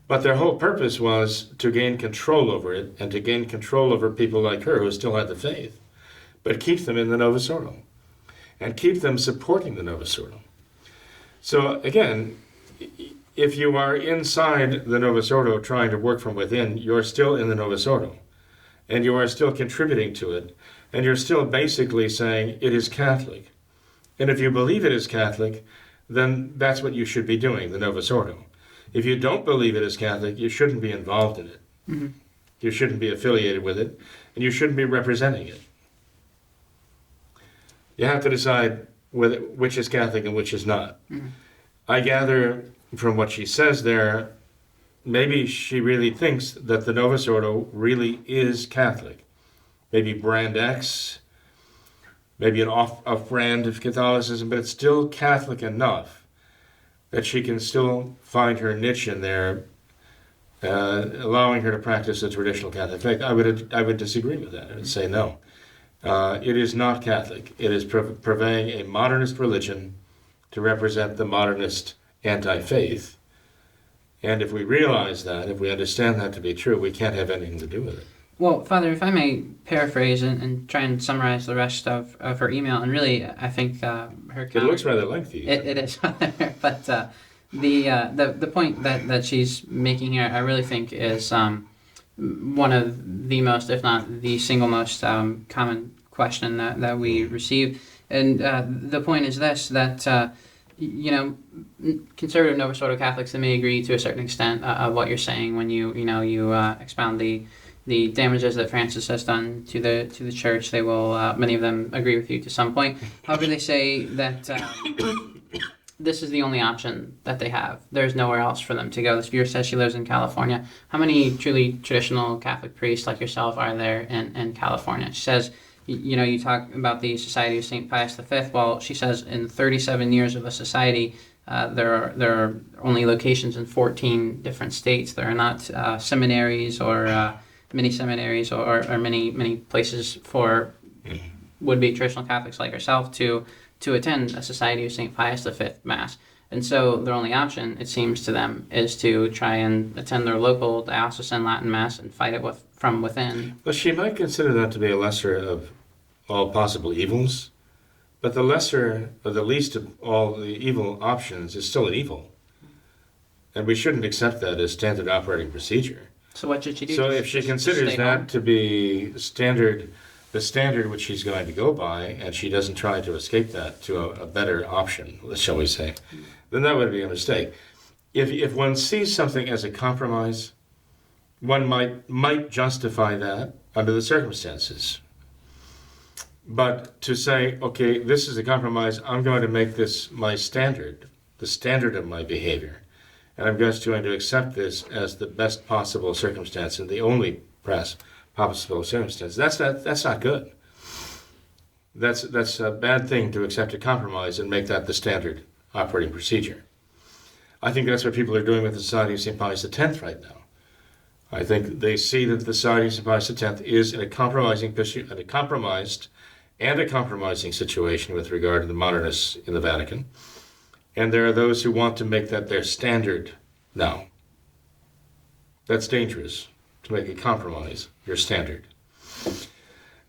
But their whole purpose was to gain control over it and to gain control over people like her who still had the faith, but keep them in the Novus Ordo and keep them supporting the Novus Ordo. So again, if you are inside the Novus Ordo trying to work from within, you're still in the Novus Ordo and you are still contributing to it, and you're still basically saying it is Catholic. And if you believe it is Catholic, then that's what you should be doing, the Novus Ordo. If you don't believe it is Catholic, you shouldn't be involved in it. Mm-hmm. You shouldn't be affiliated with it, and you shouldn't be representing it. You have to decide which is Catholic and which is not. Mm-hmm. I gather from what she says there, maybe she really thinks that the Novus Ordo really is Catholic. Maybe brand X, maybe an off-brand of Catholicism, but it's still Catholic enough that she can still find her niche in there, allowing her to practice the traditional Catholic faith. I would disagree with that. I would say no. It is not Catholic. It is purveying a modernist religion to represent the modernist anti-faith. And if we realize that, if we understand that to be true, we can't have anything to do with it. Well, Father, if I may paraphrase and try and summarize the rest of her email, and really, I think her comment... It looks rather lengthy. It is, but the point that she's making here, I really think is one of the most, if not the single most common question that we receive. And the point is this, that, conservative Novus Ordo Catholics, they may agree to a certain extent of what you're saying when you expound the damages that Francis has done to the church. They will, many of them agree with you to some point. However, they say that this is the only option that they have. There's nowhere else for them to go. This viewer says she lives in California. How many truly traditional Catholic priests like yourself are there in California? She says, you talk about the Society of St. Pius V. Well, she says in 37 years of the society, there are only locations in 14 different states. There are not seminaries or many seminaries or many places for would-be traditional Catholics like herself to attend a Society of St. Pius V Mass. And so their only option, it seems to them, is to try and attend their local diocesan Latin Mass and fight it from within. Well, she might consider that to be a lesser of all possible evils, but the lesser or the least of all the evil options is still an evil. And we shouldn't accept that as standard operating procedure. So what should she do? So if she considers that to be the standard which she's going to go by, and she doesn't try to escape that to a better option, shall we say, then that would be a mistake. If one sees something as a compromise, one might justify that under the circumstances. But to say, okay, this is a compromise, I'm going to make this my standard, the standard of my behavior, and I'm just going to accept this as the best possible circumstance and the only possible circumstance. That's not good. That's a bad thing, to accept a compromise and make that the standard operating procedure. I think that's what people are doing with the Society of St. Pius X right now. I think they see that the Society of St. Pius X is in a compromised and a compromising situation with regard to the modernists in the Vatican. And there are those who want to make that their standard now. That's dangerous, to make a compromise your standard.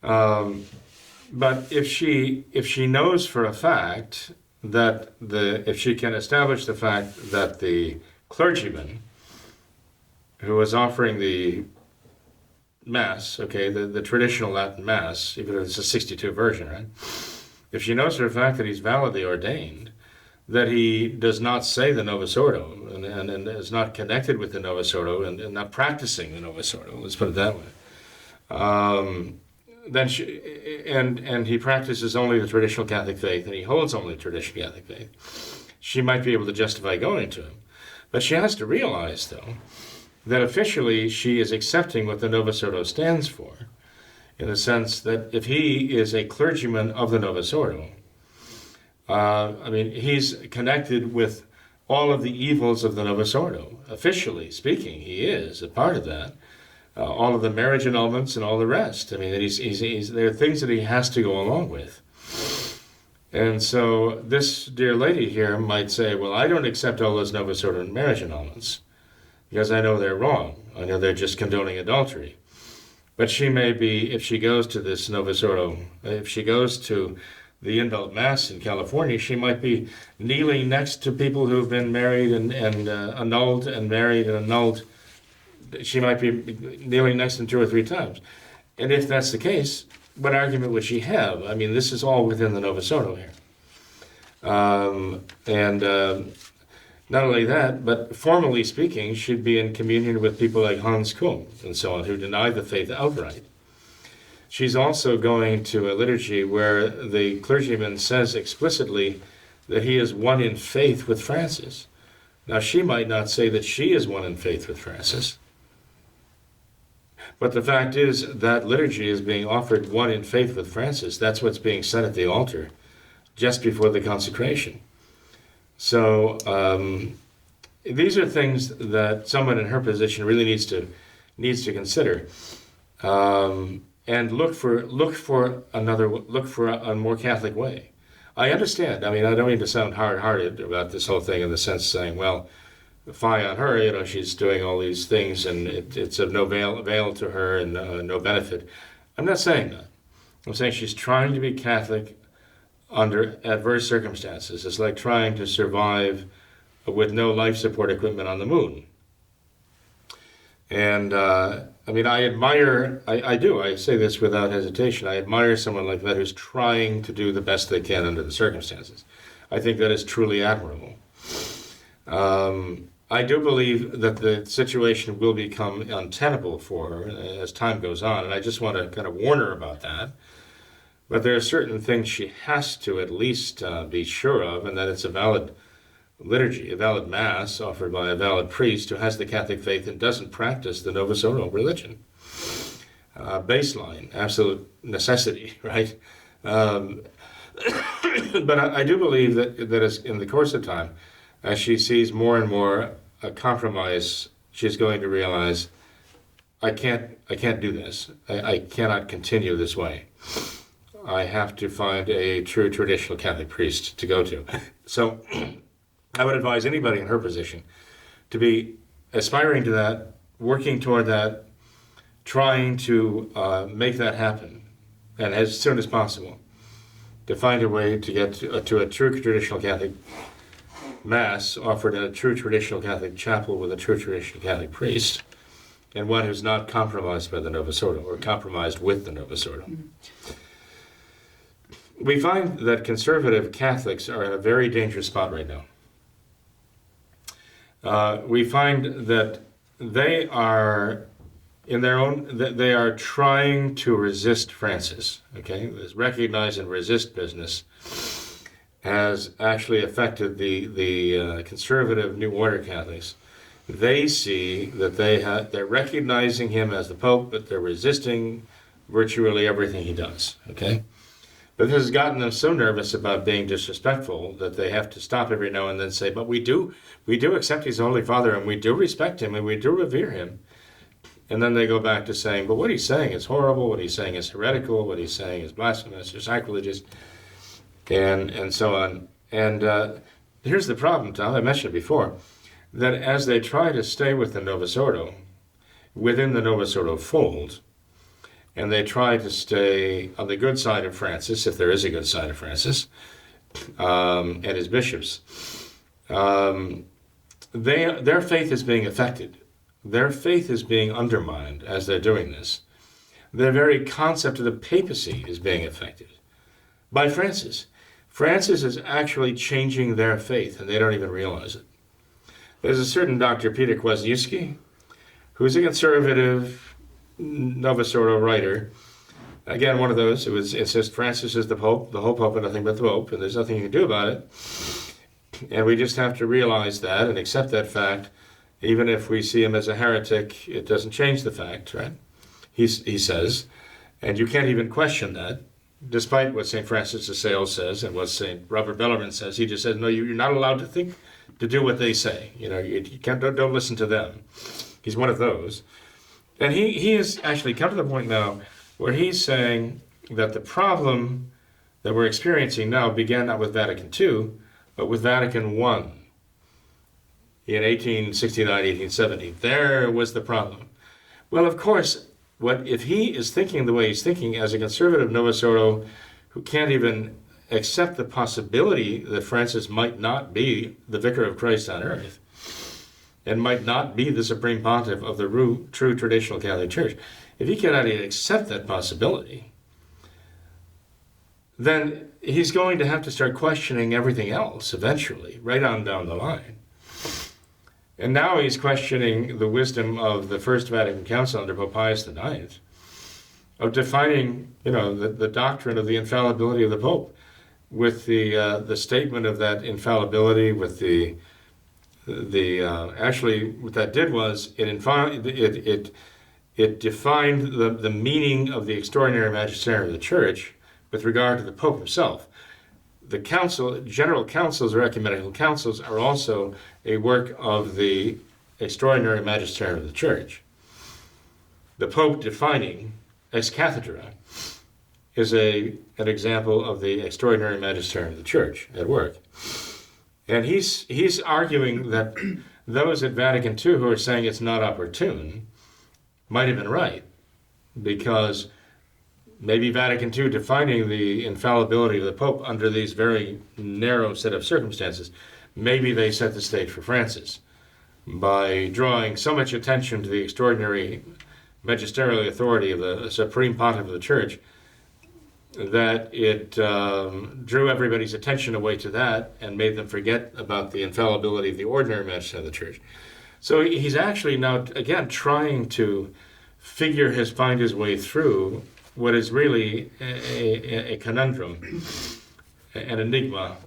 But if she knows for a fact that if she can establish the fact that the clergyman who was offering the Mass, okay, the traditional Latin Mass, even if it's a 62 version, right? If she knows for a fact that he's validly ordained, that he does not say the Novus Ordo and is not connected with the Novus Ordo and not practicing the Novus Ordo, let's put it that way, then and he practices only the traditional Catholic faith, and he holds only the traditional Catholic faith, she might be able to justify going to him. But she has to realize, though, that officially she is accepting what the Novus Ordo stands for, in the sense that if he is a clergyman of the Novus Ordo, he's connected with all of the evils of the Novus Ordo. Officially speaking, he is a part of that. All of the marriage annulments and all the rest. I mean, there are things that he has to go along with. And so this dear lady here might say, well, I don't accept all those Novus Ordo marriage annulments because I know they're wrong. I know they're just condoning adultery. But she may be, if she goes to this Novus Ordo, if she goes to the Indult Mass in California, she might be kneeling next to people who've been married and annulled and married and annulled. She might be kneeling next to them 2 or 3 times. And if that's the case, what argument would she have? I mean, this is all within the Novus Ordo here. Not only that, but formally speaking, she'd be in communion with people like Hans Küng and so on, who deny the faith outright. She's also going to a liturgy where the clergyman says explicitly that he is one in faith with Francis. Now, she might not say that she is one in faith with Francis, but the fact is that liturgy is being offered one in faith with Francis. That's what's being said at the altar just before the consecration. So these are things that someone in her position really needs to consider, and look for a more Catholic way. I understand. I mean, I don't mean to sound hard-hearted about this whole thing in the sense of saying, well, fie on her, she's doing all these things and it's of no avail to her and no benefit. I'm not saying that. I'm saying she's trying to be Catholic under adverse circumstances. It's like trying to survive with no life support equipment on the moon. And I admire, I say this without hesitation, I admire someone like that who's trying to do the best they can under the circumstances. I think that is truly admirable. I do believe that the situation will become untenable for her as time goes on, and I just want to kind of warn her about that. But there are certain things she has to at least be sure of, and that it's a valid liturgy, a valid Mass offered by a valid priest who has the Catholic faith and doesn't practice the Novus Ordo religion. Baseline, absolute necessity, right? But I do believe that as in the course of time, as she sees more and more a compromise, she's going to realize, I can't do this. I cannot continue this way. I have to find a true traditional Catholic priest to go to. So I would advise anybody in her position to be aspiring to that, working toward that, trying to make that happen, and as soon as possible, to find a way to get to a true traditional Catholic Mass offered in a true traditional Catholic chapel with a true traditional Catholic priest, and one who's not compromised by the Novus Ordo or compromised with the Novus Ordo. Mm-hmm. We find that conservative Catholics are in a very dangerous spot right now. We find that they are they are trying to resist Francis. Okay, this recognize and resist business has actually affected the conservative New Order Catholics. They see that they're recognizing him as the Pope, but they're resisting virtually everything he does. Okay. But this has gotten them so nervous about being disrespectful that they have to stop every now and then and say, but we do accept he's Holy Father, and we do respect him, and we do revere him. And then they go back to saying, but what he's saying is horrible, what he's saying is heretical, what he's saying is blasphemous or sacrilegious, and so on. And here's the problem, Tom, I mentioned before, that as they try to stay with the Novus Ordo, within the Novus Ordo fold, and they try to stay on the good side of Francis, if there is a good side of Francis, and his bishops. Their faith is being affected. Their faith is being undermined as they're doing this. The very concept of the papacy is being affected by Francis. Francis is actually changing their faith, and they don't even realize it. There's a certain Dr. Peter Kwasniewski, who's a conservative Novus Ordo writer, Again, one of those. It says Francis is the Pope, the whole Pope, and nothing but the Pope, and there's nothing you can do about it. And we just have to realize that and accept that fact. Even if we see him as a heretic, it doesn't change the fact, right? He says, and you can't even question that, despite what St. Francis de Sales says and what St. Robert Bellarmine says. He just says, no, you're not allowed to do what they say. You can't, don't listen to them. He's one of those. And he has actually come to the point now where he's saying that the problem that we're experiencing now began not with Vatican II, but with Vatican I in 1869, 1870. There was the problem. Well, of course, if he is thinking the way he's thinking as a conservative Novus Ordo who can't even accept the possibility that Francis might not be the vicar of Christ on earth and might not be the supreme pontiff of the true traditional Catholic Church, if he cannot even accept that possibility, then he's going to have to start questioning everything else eventually, right on down the line. And now he's questioning the wisdom of the First Vatican Council under Pope Pius IX of defining, the doctrine of the infallibility of the Pope, with the statement of that infallibility, with actually what that did was it defined the meaning of the extraordinary magisterium of the Church with regard to the Pope himself. The council, general councils or ecumenical councils, are also a work of the extraordinary magisterium of the Church. The Pope defining ex cathedra is an example of the extraordinary magisterium of the Church at work. And he's arguing that those at Vatican II who are saying it's not opportune might have been right, because maybe Vatican II defining the infallibility of the Pope under these very narrow set of circumstances, maybe they set the stage for Francis by drawing so much attention to the extraordinary magisterial authority of the Supreme Pontiff of the Church that it drew everybody's attention away to that and made them forget about the infallibility of the ordinary magisterium of the Church. So he's actually now, again, trying to find his way through what is really a conundrum, an enigma,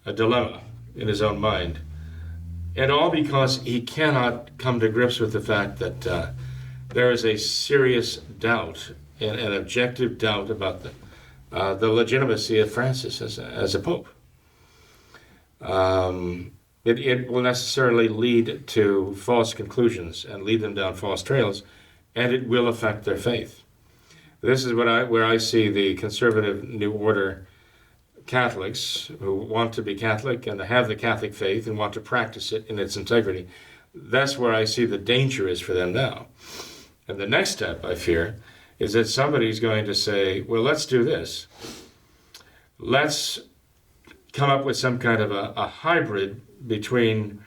a dilemma in his own mind. And all because he cannot come to grips with the fact that there is a serious doubt, an objective doubt about the legitimacy of Francis as a pope. It will necessarily lead to false conclusions and lead them down false trails, and it will affect their faith. This is where I see the conservative New Order Catholics who want to be Catholic and have the Catholic faith and want to practice it in its integrity. That's where I see the danger is for them now. And the next step, I fear, is that somebody's going to say, well, let's do this. Let's come up with some kind of a hybrid between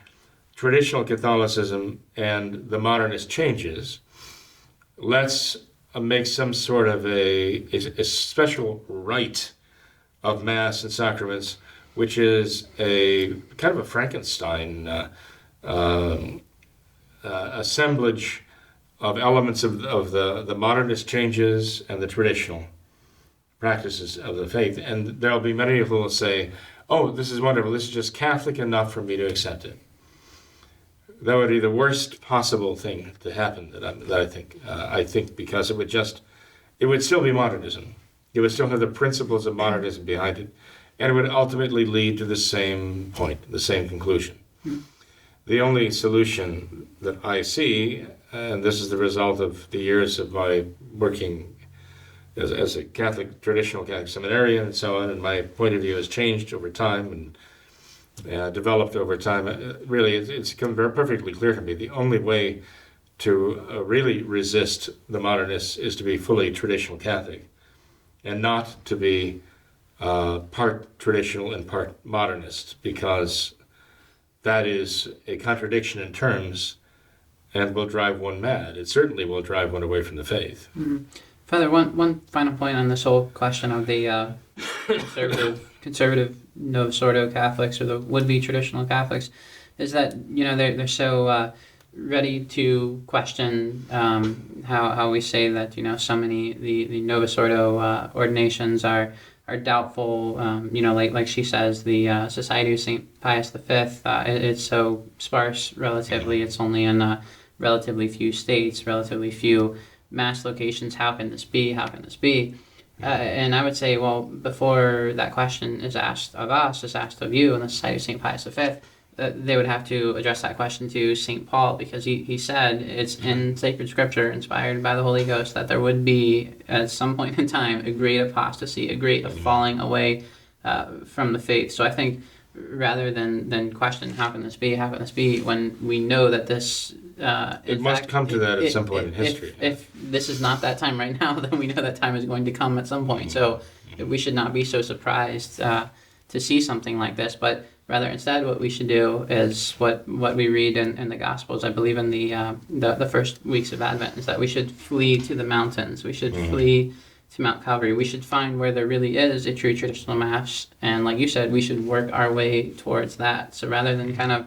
traditional Catholicism and the modernist changes. Let's make some sort of a special rite of Mass and sacraments, which is a kind of a Frankenstein assemblage of elements of the modernist changes and the traditional practices of the faith. And there'll be many who will say, oh, this is wonderful, this is just Catholic enough for me to accept it. That would be the worst possible thing to happen I think because it would still be modernism. It would still have the principles of modernism behind it, and it would ultimately lead to the same point, the same conclusion. The only solution that I see, and this is the result of the years of my working as a traditional Catholic seminarian and so on, and my point of view has changed over time and developed over time. Really, it's become perfectly clear to me the only way to really resist the modernists is to be fully traditional Catholic and not to be part traditional and part modernist, because that is a contradiction in terms and will drive one mad. It certainly will drive one away from the faith. Mm-hmm. Father, one final point on this whole question of the conservative Novus Ordo Catholics or the would-be traditional Catholics is that they're so ready to question how we say that so many the Novus Ordo ordinations are doubtful. Like she says, the Society of St. Pius V it's so sparse relatively. It's only in relatively few states, relatively few mass locations. How can this be? How can this be? And I would say, well, before that question is asked of us, is asked of you in the Society of St. Pius V, they would have to address that question to St. Paul, because he said it's in sacred scripture, inspired by the Holy Ghost, that there would be, at some point in time, a great apostasy, a great falling away from the faith. So I think rather than question, how can this be, when we know that this... it must come to that at some point in history. If this is not that time right now, then we know that time is going to come at some point. So we should not be so surprised to see something like this, but rather instead what we should do is what we read in the Gospels, I believe in the first weeks of Advent, is that we should flee to the mountains. We should flee to Mount Calvary. We should find where there really is a true traditional Mass, and like you said, we should work our way towards that. So rather than kind of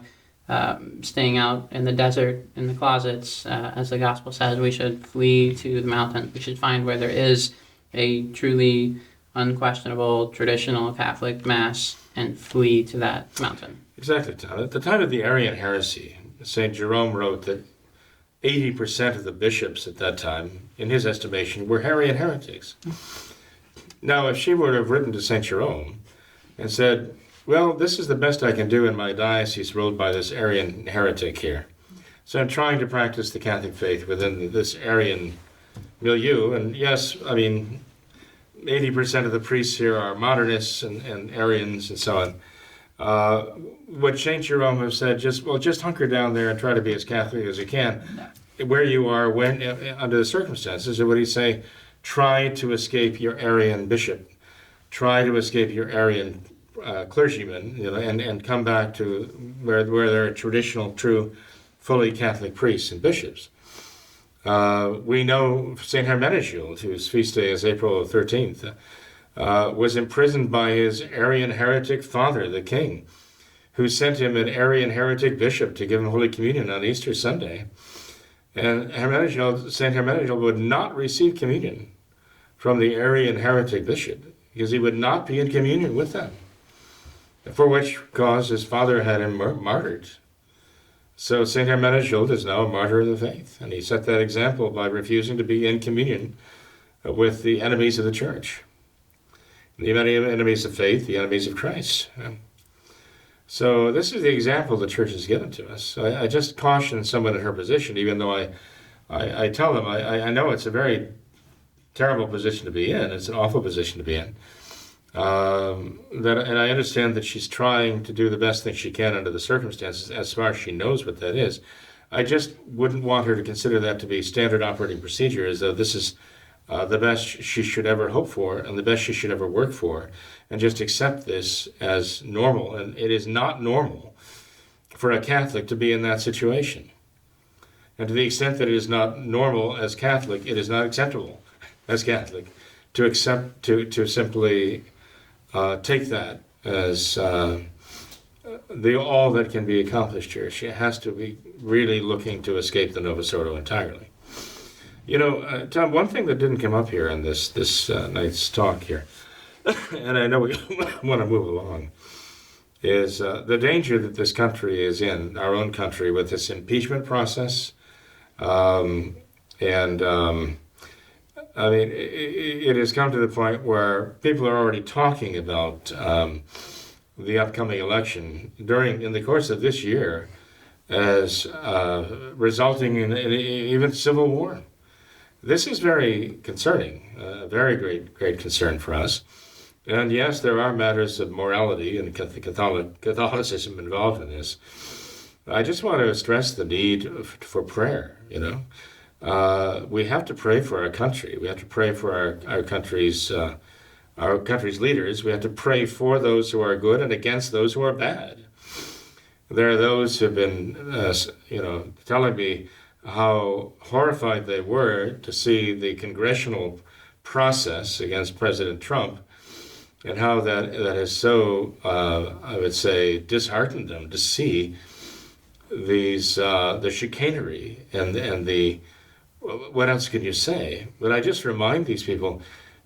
staying out in the desert, in the closets, as the Gospel says, we should flee to the mountains. We should find where there is a truly unquestionable traditional Catholic Mass and flee to that mountain. Exactly, Tom. At the time of the Arian heresy, St. Jerome wrote that 80% of the bishops at that time, in his estimation, were Arian heretics. Now, if she were to have written to St. Jerome and said, well, this is the best I can do in my diocese ruled by this Arian heretic here. So I'm trying to practice the Catholic faith within this Arian milieu. And yes, I mean, 80% of the priests here are modernists and Arians and so on. What St. Jerome has said, just hunker down there and try to be as Catholic as you can, where you are when under the circumstances. And what he'd say, try to escape your Arian bishop, try to escape your Arian clergymen, and come back to where there are traditional, true, fully Catholic priests and bishops. We know St. Hermenegild, whose feast day is April 13th, was imprisoned by his Arian heretic father, the king, who sent him an Arian heretic bishop to give him Holy Communion on Easter Sunday. And St. Hermenegild would not receive communion from the Arian heretic bishop because he would not be in communion with them, for which cause his father had him martyred. So St. Hermenegild is now a martyr of the faith, and he set that example by refusing to be in communion with the enemies of the church, the enemies of faith, the enemies of Christ. So this is the example the church has given to us. I just caution someone in her position, even though I tell them, I know it's a very terrible position to be in. It's an awful position to be in. And I understand that she's trying to do the best thing she can under the circumstances, as far as she knows what that is. I just wouldn't want her to consider that to be standard operating procedure, as though this is the best she should ever hope for and the best she should ever work for, and just accept this as normal. And it is not normal for a Catholic to be in that situation. And to the extent that it is not normal as Catholic, it is not acceptable as Catholic to accept, to simply take that as all that can be accomplished here. She has to be really looking to escape the Novus Ordo entirely. Tom, one thing that didn't come up here in this night's talk here, and I know we want to move along, is the danger that this country is in, our own country, with this impeachment process. I mean, it has come to the point where people are already talking about the upcoming election in the course of this year as resulting in even civil war. This is very concerning, very great concern for us. And yes, there are matters of morality and Catholicism involved in this. I just want to stress the need for prayer, We have to pray for our country. We have to pray for our country's leaders. We have to pray for those who are good and against those who are bad. There are those who have been, telling me how horrified they were to see the congressional process against President Trump, and how that has so, I would say, disheartened them to see the chicanery and the what else can you say? But I just remind these people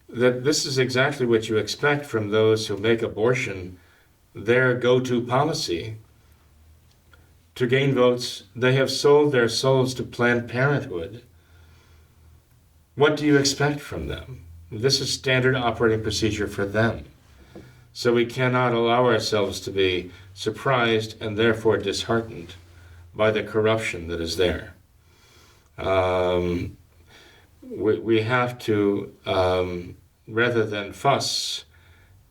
that this is exactly what you expect from those who make abortion their go-to policy to gain votes. They have sold their souls to Planned Parenthood. What do you expect from them? This is standard operating procedure for them. So we cannot allow ourselves to be surprised and therefore disheartened by the corruption that is there. We have to, rather than fuss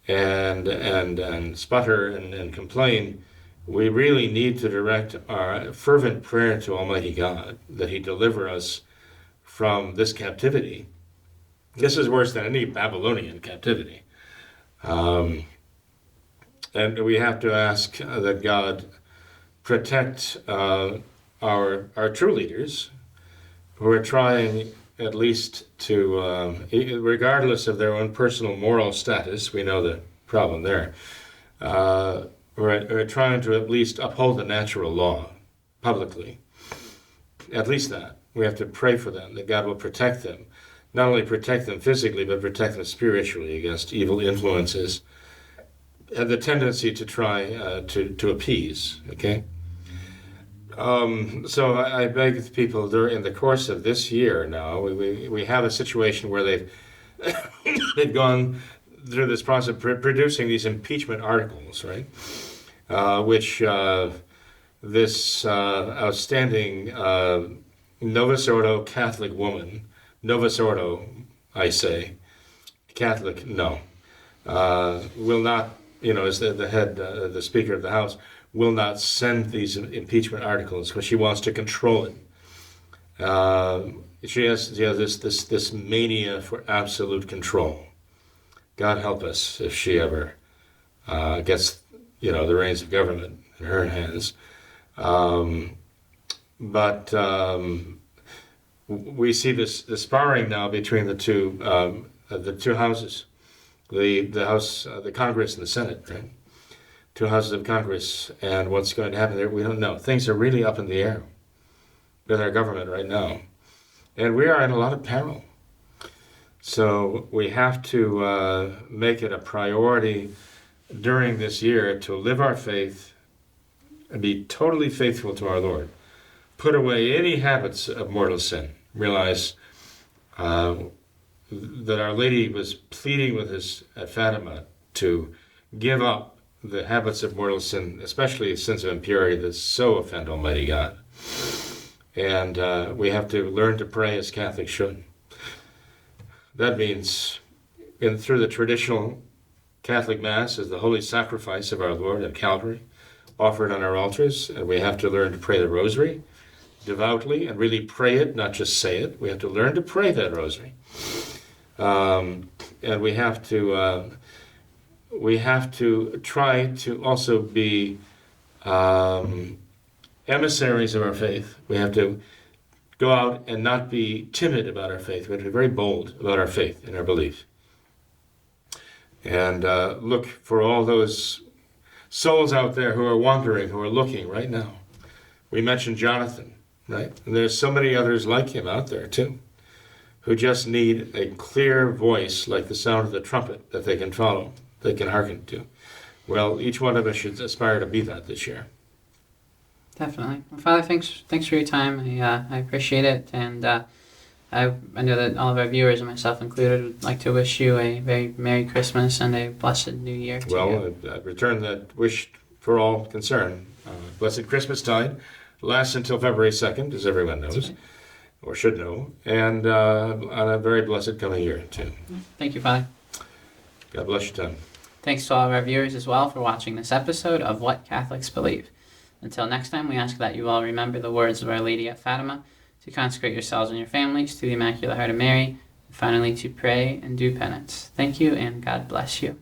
and sputter and complain, we really need to direct our fervent prayer to Almighty God that He deliver us from this captivity. This is worse than any Babylonian captivity. And we have to ask that God protect our true leaders who are trying at least to, regardless of their own personal moral status, we know the problem there, are trying to at least uphold the natural law publicly. At least that. We have to pray for them, that God will protect them. Not only protect them physically, but protect them spiritually against evil influences and the tendency to try to appease, okay? So I beg the people, in the course of this year now, we have a situation where they've gone through this process of producing these impeachment articles, right? Which this outstanding Novus Ordo Catholic woman, Novus Ordo, I say, Catholic, no, will not, as the head, the Speaker of the House, will not send these impeachment articles because she wants to control it. She has this mania for absolute control. God help us if she ever gets the reins of government in her hands. But we see the sparring now between the two houses, the House, the Congress, and the Senate, right? Two houses of Congress, and what's going to happen there, we don't know. Things are really up in the air with our government right now, and we are in a lot of peril. So we have to make it a priority during this year to live our faith and be totally faithful to our Lord. Put away any habits of mortal sin. Realize that Our Lady was pleading with us at Fatima to give up the habits of mortal sin, especially sins of impurity that so offend Almighty God. And we have to learn to pray as Catholics should. That means through the traditional Catholic Mass as the holy sacrifice of our Lord at Calvary, offered on our altars, and we have to learn to pray the Rosary devoutly and really pray it, not just say it. We have to learn to pray that Rosary. And we have to try to also be emissaries of our faith. We have to go out and not be timid about our faith. We have to be very bold about our faith and our belief. And look for all those souls out there who are wandering, who are looking right now. We mentioned Jonathan, right? And there's so many others like him out there too, who just need a clear voice like the sound of the trumpet that they can follow, they can hearken to. Well, each one of us should aspire to be that this year. Definitely. Well, Father, thanks for your time. I appreciate it, and I know that all of our viewers, and myself included, would like to wish you a very Merry Christmas and a blessed New Year to you. Well, I return that wish for all concerned. Blessed Christmastide lasts until February 2nd, as everyone knows, right, or should know, and on a very blessed coming year, too. Thank you, Father. God bless your time. Thanks to all of our viewers as well for watching this episode of What Catholics Believe. Until next time, we ask that you all remember the words of Our Lady at Fatima, to consecrate yourselves and your families to the Immaculate Heart of Mary, and finally to pray and do penance. Thank you, and God bless you.